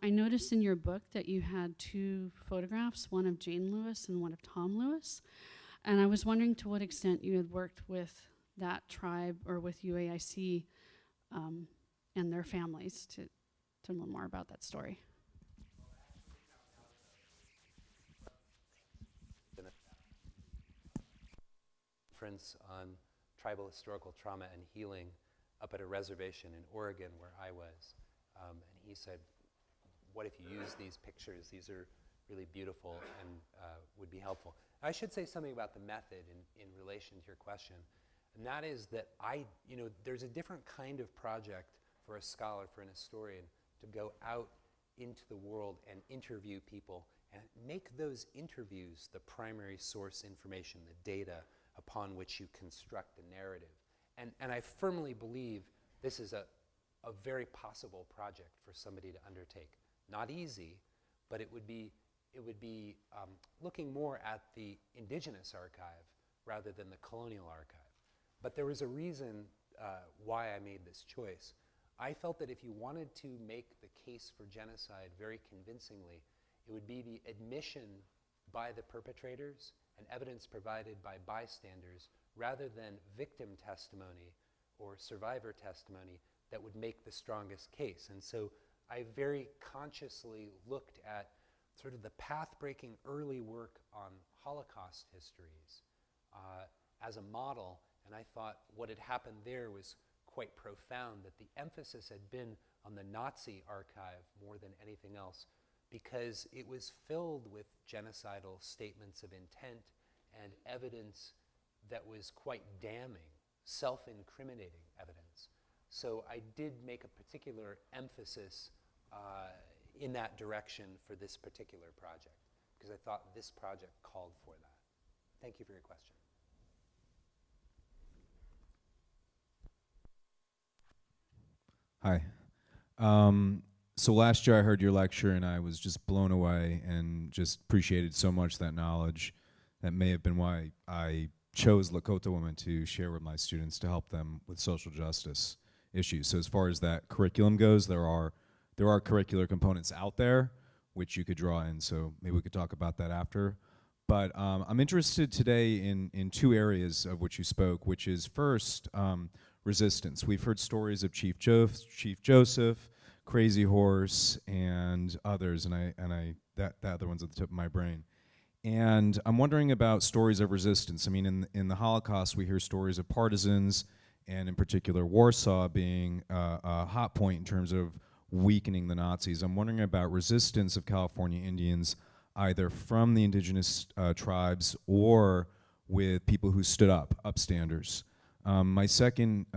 I noticed in your book that you had 2 photographs, one of Jane Lewis and one of Tom Lewis. And I was wondering to what extent you had worked with that tribe or with UAIC and their families to learn more about that story. Conference on tribal historical trauma and healing up at a reservation in Oregon where I was. And he said, what if you use these pictures? These are really beautiful and would be helpful. I should say something about the method in relation to your question. And that is that there's a different kind of project for a scholar, for an historian, to go out into the world and interview people and make those interviews the primary source information, the data upon which you construct a narrative. And I firmly believe this is a very possible project for somebody to undertake. Not easy, but it would be looking more at the indigenous archive rather than the colonial archive. But there was a reason why I made this choice. I felt that if you wanted to make the case for genocide very convincingly, it would be the admission by the perpetrators and evidence provided by bystanders rather than victim testimony or survivor testimony that would make the strongest case. And so I very consciously looked at sort of the path-breaking early work on Holocaust histories as a model, and I thought what had happened there was quite profound, that the emphasis had been on the Nazi archive more than anything else, because it was filled with genocidal statements of intent and evidence that was quite damning, self-incriminating evidence. So I did make a particular emphasis in that direction for this particular project, because I thought this project called for that. Thank you for your question. Hi. So last year I heard your lecture and I was just blown away and just appreciated so much that knowledge. That may have been why I chose Lakota Women to share with my students to help them with social justice issues. So as far as that curriculum goes, there are curricular components out there which you could draw in. So maybe we could talk about that after. But I'm interested today in two areas of which you spoke, which is first, resistance. We've heard stories of Chief Joseph, Crazy Horse, and others, and that other one's at the tip of my brain. And I'm wondering about stories of resistance. I mean, in the Holocaust, we hear stories of partisans, and in particular, Warsaw being a hot point in terms of weakening the Nazis. I'm wondering about resistance of California Indians, either from the indigenous tribes or with people who stood up, upstanders. My second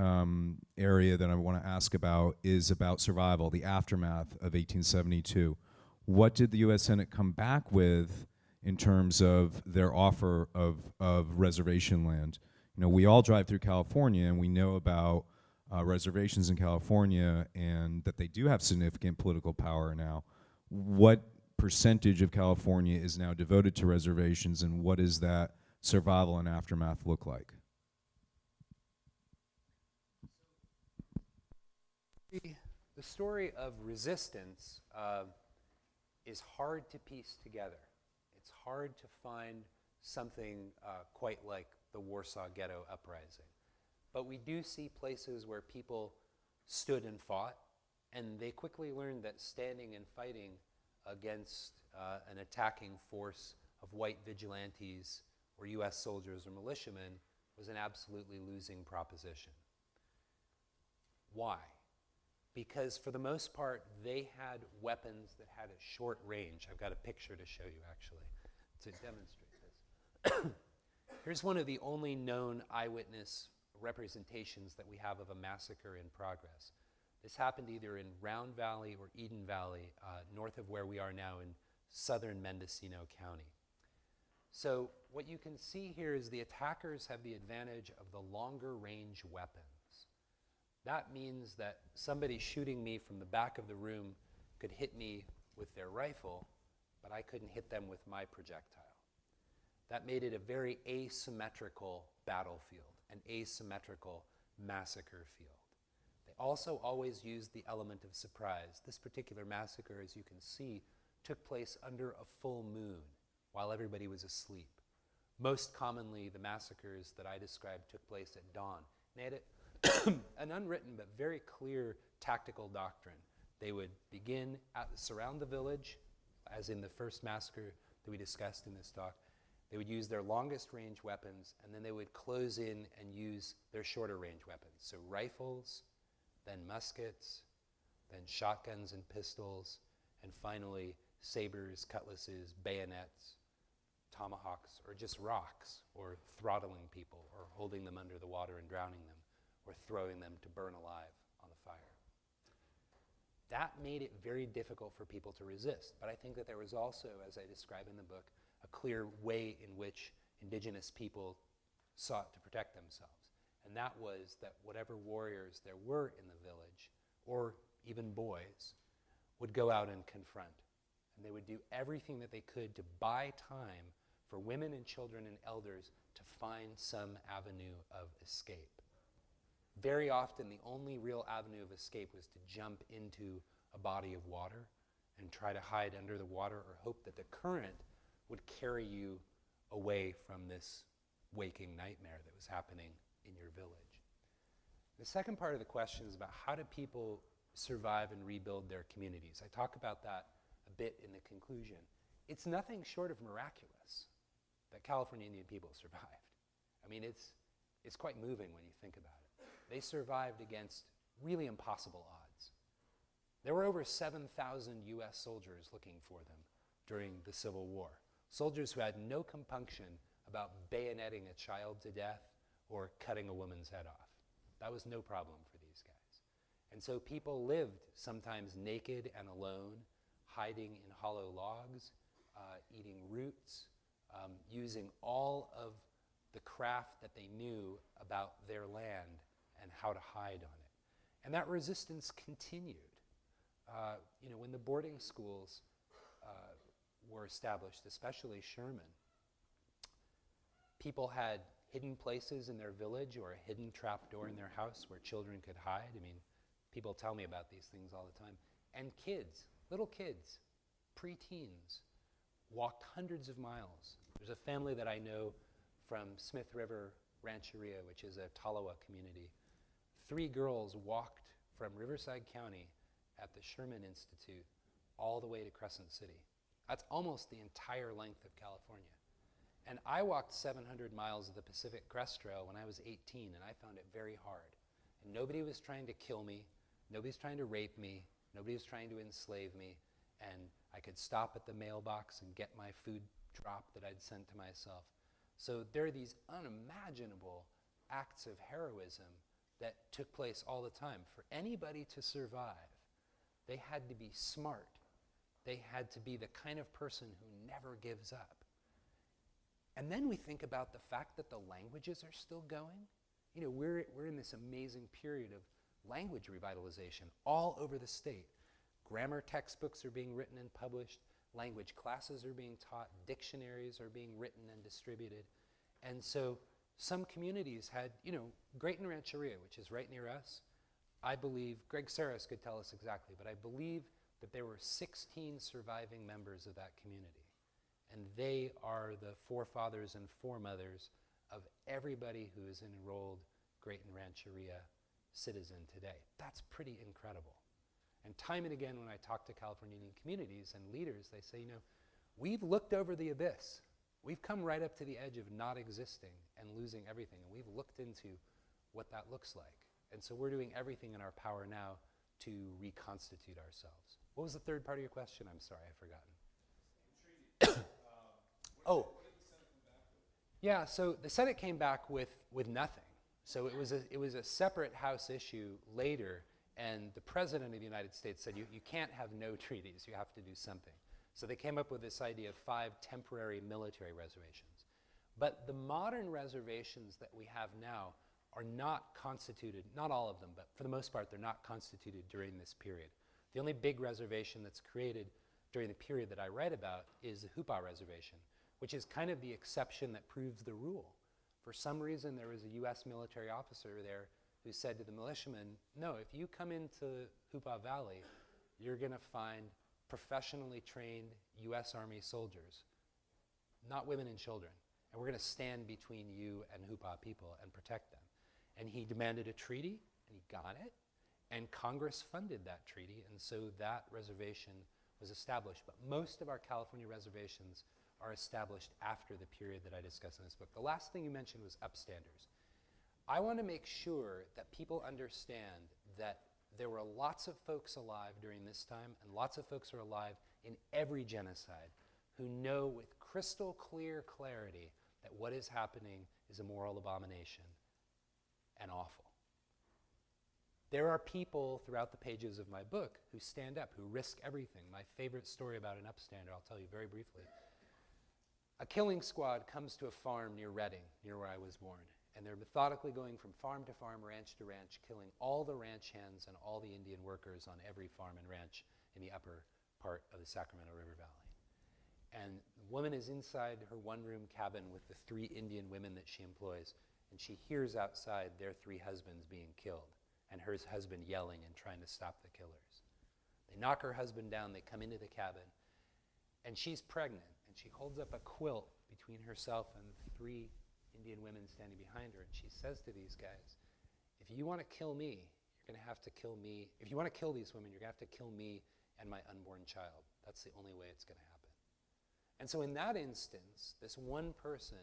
area that I want to ask about is about survival, the aftermath of 1872. What did the U.S. Senate come back with in terms of their offer of reservation land? You know, we all drive through California and we know about reservations in California and that they do have significant political power now. What percentage of California is now devoted to reservations, and what does that survival and aftermath look like? The story of resistance is hard to piece together. It's hard to find something quite like the Warsaw Ghetto Uprising. But we do see places where people stood and fought, and they quickly learned that standing and fighting against an attacking force of white vigilantes or US soldiers or militiamen was an absolutely losing proposition. Why? Because for the most part, they had weapons that had a short range. I've got a picture to show you, actually, to demonstrate this. Here's one of the only known eyewitness representations that we have of a massacre in progress. This happened either in Round Valley or Eden Valley, north of where we are now in southern Mendocino County. So what you can see here is the attackers have the advantage of the longer range weapons. That means that somebody shooting me from the back of the room could hit me with their rifle, but I couldn't hit them with my projectile. That made it a very asymmetrical battlefield, an asymmetrical massacre field. They also always used the element of surprise. This particular massacre, as you can see, took place under a full moon while everybody was asleep. Most commonly, the massacres that I described took place at dawn. They had an unwritten but very clear tactical doctrine. They would begin surround the village, as in the first massacre that we discussed in this talk. They would use their longest range weapons, and then they would close in and use their shorter range weapons. So rifles, then muskets, then shotguns and pistols, and finally sabers, cutlasses, bayonets, tomahawks, or just rocks, or throttling people, or holding them under the water and drowning them, or throwing them to burn alive on the fire. That made it very difficult for people to resist. But I think that there was also, as I describe in the book, a clear way in which indigenous people sought to protect themselves. And that was that whatever warriors there were in the village, or even boys, would go out and confront. And they would do everything that they could to buy time for women and children and elders to find some avenue of escape. Very often, the only real avenue of escape was to jump into a body of water and try to hide under the water or hope that the current would carry you away from this waking nightmare that was happening in your village. The second part of the question is about how do people survive and rebuild their communities. I talk about that a bit in the conclusion. It's nothing short of miraculous that California Indian people survived. I mean, it's quite moving when you think about it. They survived against really impossible odds. There were over 7,000 US soldiers looking for them during the Civil War. Soldiers who had no compunction about bayoneting a child to death or cutting a woman's head off. That was no problem for these guys. And so people lived sometimes naked and alone, hiding in hollow logs, eating roots, using all of the craft that they knew about their land and how to hide on it. And that resistance continued. When the boarding schools were established, especially Sherman, people had hidden places in their village or a hidden trapdoor in their house where children could hide. I mean, people tell me about these things all the time. And kids, little kids, preteens, walked hundreds of miles. There's a family that I know from Smith River Rancheria, which is a Tolowa community. 3 girls walked from Riverside County at the Sherman Institute all the way to Crescent City. That's almost the entire length of California. And I walked 700 miles of the Pacific Crest Trail when I was 18, and I found it very hard. And nobody was trying to kill me. Nobody's trying to rape me. Nobody was trying to enslave me. And I could stop at the mailbox and get my food drop that I'd sent to myself. So there are these unimaginable acts of heroism that took place all the time. For anybody to survive, they had to be smart. They had to be the kind of person who never gives up. And then we think about the fact that the languages are still going. We're in this amazing period of language revitalization all over the state. Grammar textbooks are being written and published. Language classes are being taught. Dictionaries are being written and distributed. And so some communities had, Grayton Rancheria, which is right near us. I believe, Greg Saris could tell us exactly, but I believe that there were 16 surviving members of that community. And they are the forefathers and foremothers of everybody who is an enrolled Grayton Rancheria citizen today. That's pretty incredible. And time and again when I talk to Californian communities and leaders, they say, we've looked over the abyss. We've come right up to the edge of not existing and losing everything. And we've looked into what that looks like. And so we're doing everything in our power now to reconstitute ourselves. What was the third part of your question? I'm sorry, I've forgotten. What did the Senate come back with? Yeah, so the Senate came back with nothing. So it was a separate House issue later, and the President of the United States said, you can't have no treaties, you have to do something. So they came up with this idea of 5 temporary military reservations. But the modern reservations that we have now are not constituted, not all of them, but for the most part, they're not constituted during this period. The only big reservation that's created during the period that I write about is the Hupa Reservation, which is kind of the exception that proves the rule. For some reason, there was a US military officer there who said to the militiamen, no, if you come into Hupa Valley, you're going to find professionally trained US Army soldiers, not women and children. And we're going to stand between you and Hupa people and protect them. And he demanded a treaty, and he got it. And Congress funded that treaty, and so that reservation was established. But most of our California reservations are established after the period that I discuss in this book. The last thing you mentioned was upstanders. I want to make sure that people understand that there were lots of folks alive during this time, and lots of folks are alive in every genocide, who know with crystal clear clarity that what is happening is a moral abomination and awful. There are people throughout the pages of my book who stand up, who risk everything. My favorite story about an upstander, I'll tell you very briefly. A killing squad comes to a farm near Redding, near where I was born, and they're methodically going from farm to farm, ranch to ranch, killing all the ranch hands and all the Indian workers on every farm and ranch in the upper part of the Sacramento River Valley. And the woman is inside her one-room cabin with the 3 Indian women that she employs, and she hears outside their 3 husbands being killed, and her husband yelling and trying to stop the killers. They knock her husband down, they come into the cabin, and she's pregnant, and she holds up a quilt between herself and 3 Indian women standing behind her, and she says to these guys, if you want to kill me, you're going to have to kill me. If you want to kill these women, you're going to have to kill me and my unborn child. That's the only way it's going to happen. And so in that instance, this one person,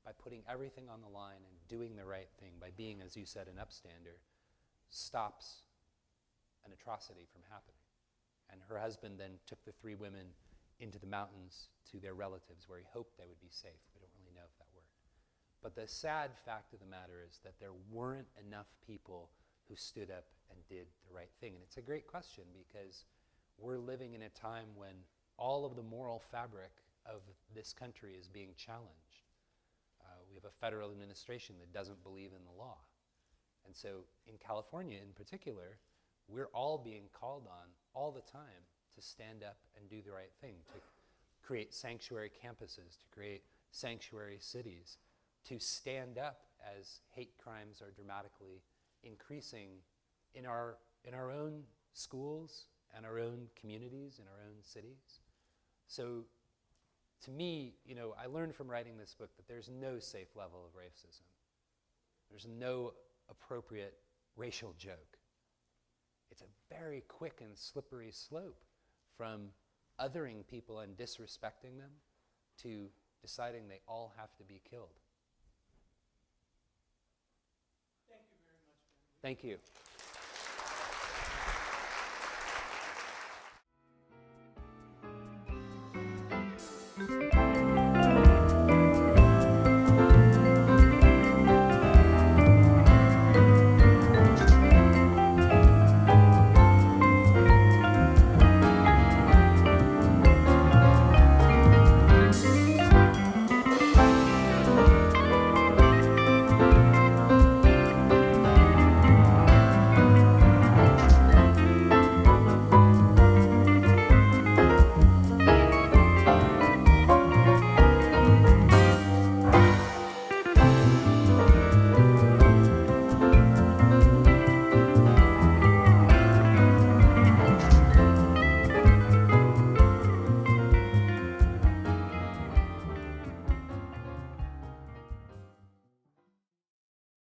by putting everything on the line and doing the right thing, by being, as you said, an upstander, stops an atrocity from happening. And her husband then took the 3 women into the mountains to their relatives where he hoped they would be safe. We don't really know if that worked. But the sad fact of the matter is that there weren't enough people who stood up and did the right thing. And it's a great question because we're living in a time when all of the moral fabric of this country is being challenged. We have a federal administration that doesn't believe in the law. And so in California in particular, we're all being called on all the time to stand up and do the right thing, to create sanctuary campuses, to create sanctuary cities, to stand up as hate crimes are dramatically increasing in our own schools and our own communities, in our own cities. So to me, you know, I learned from writing this book that there's no safe level of racism. There's no appropriate racial joke. It's a very quick and slippery slope from othering people and disrespecting them to deciding they all have to be killed. Thank you very much, Ben. Thank you.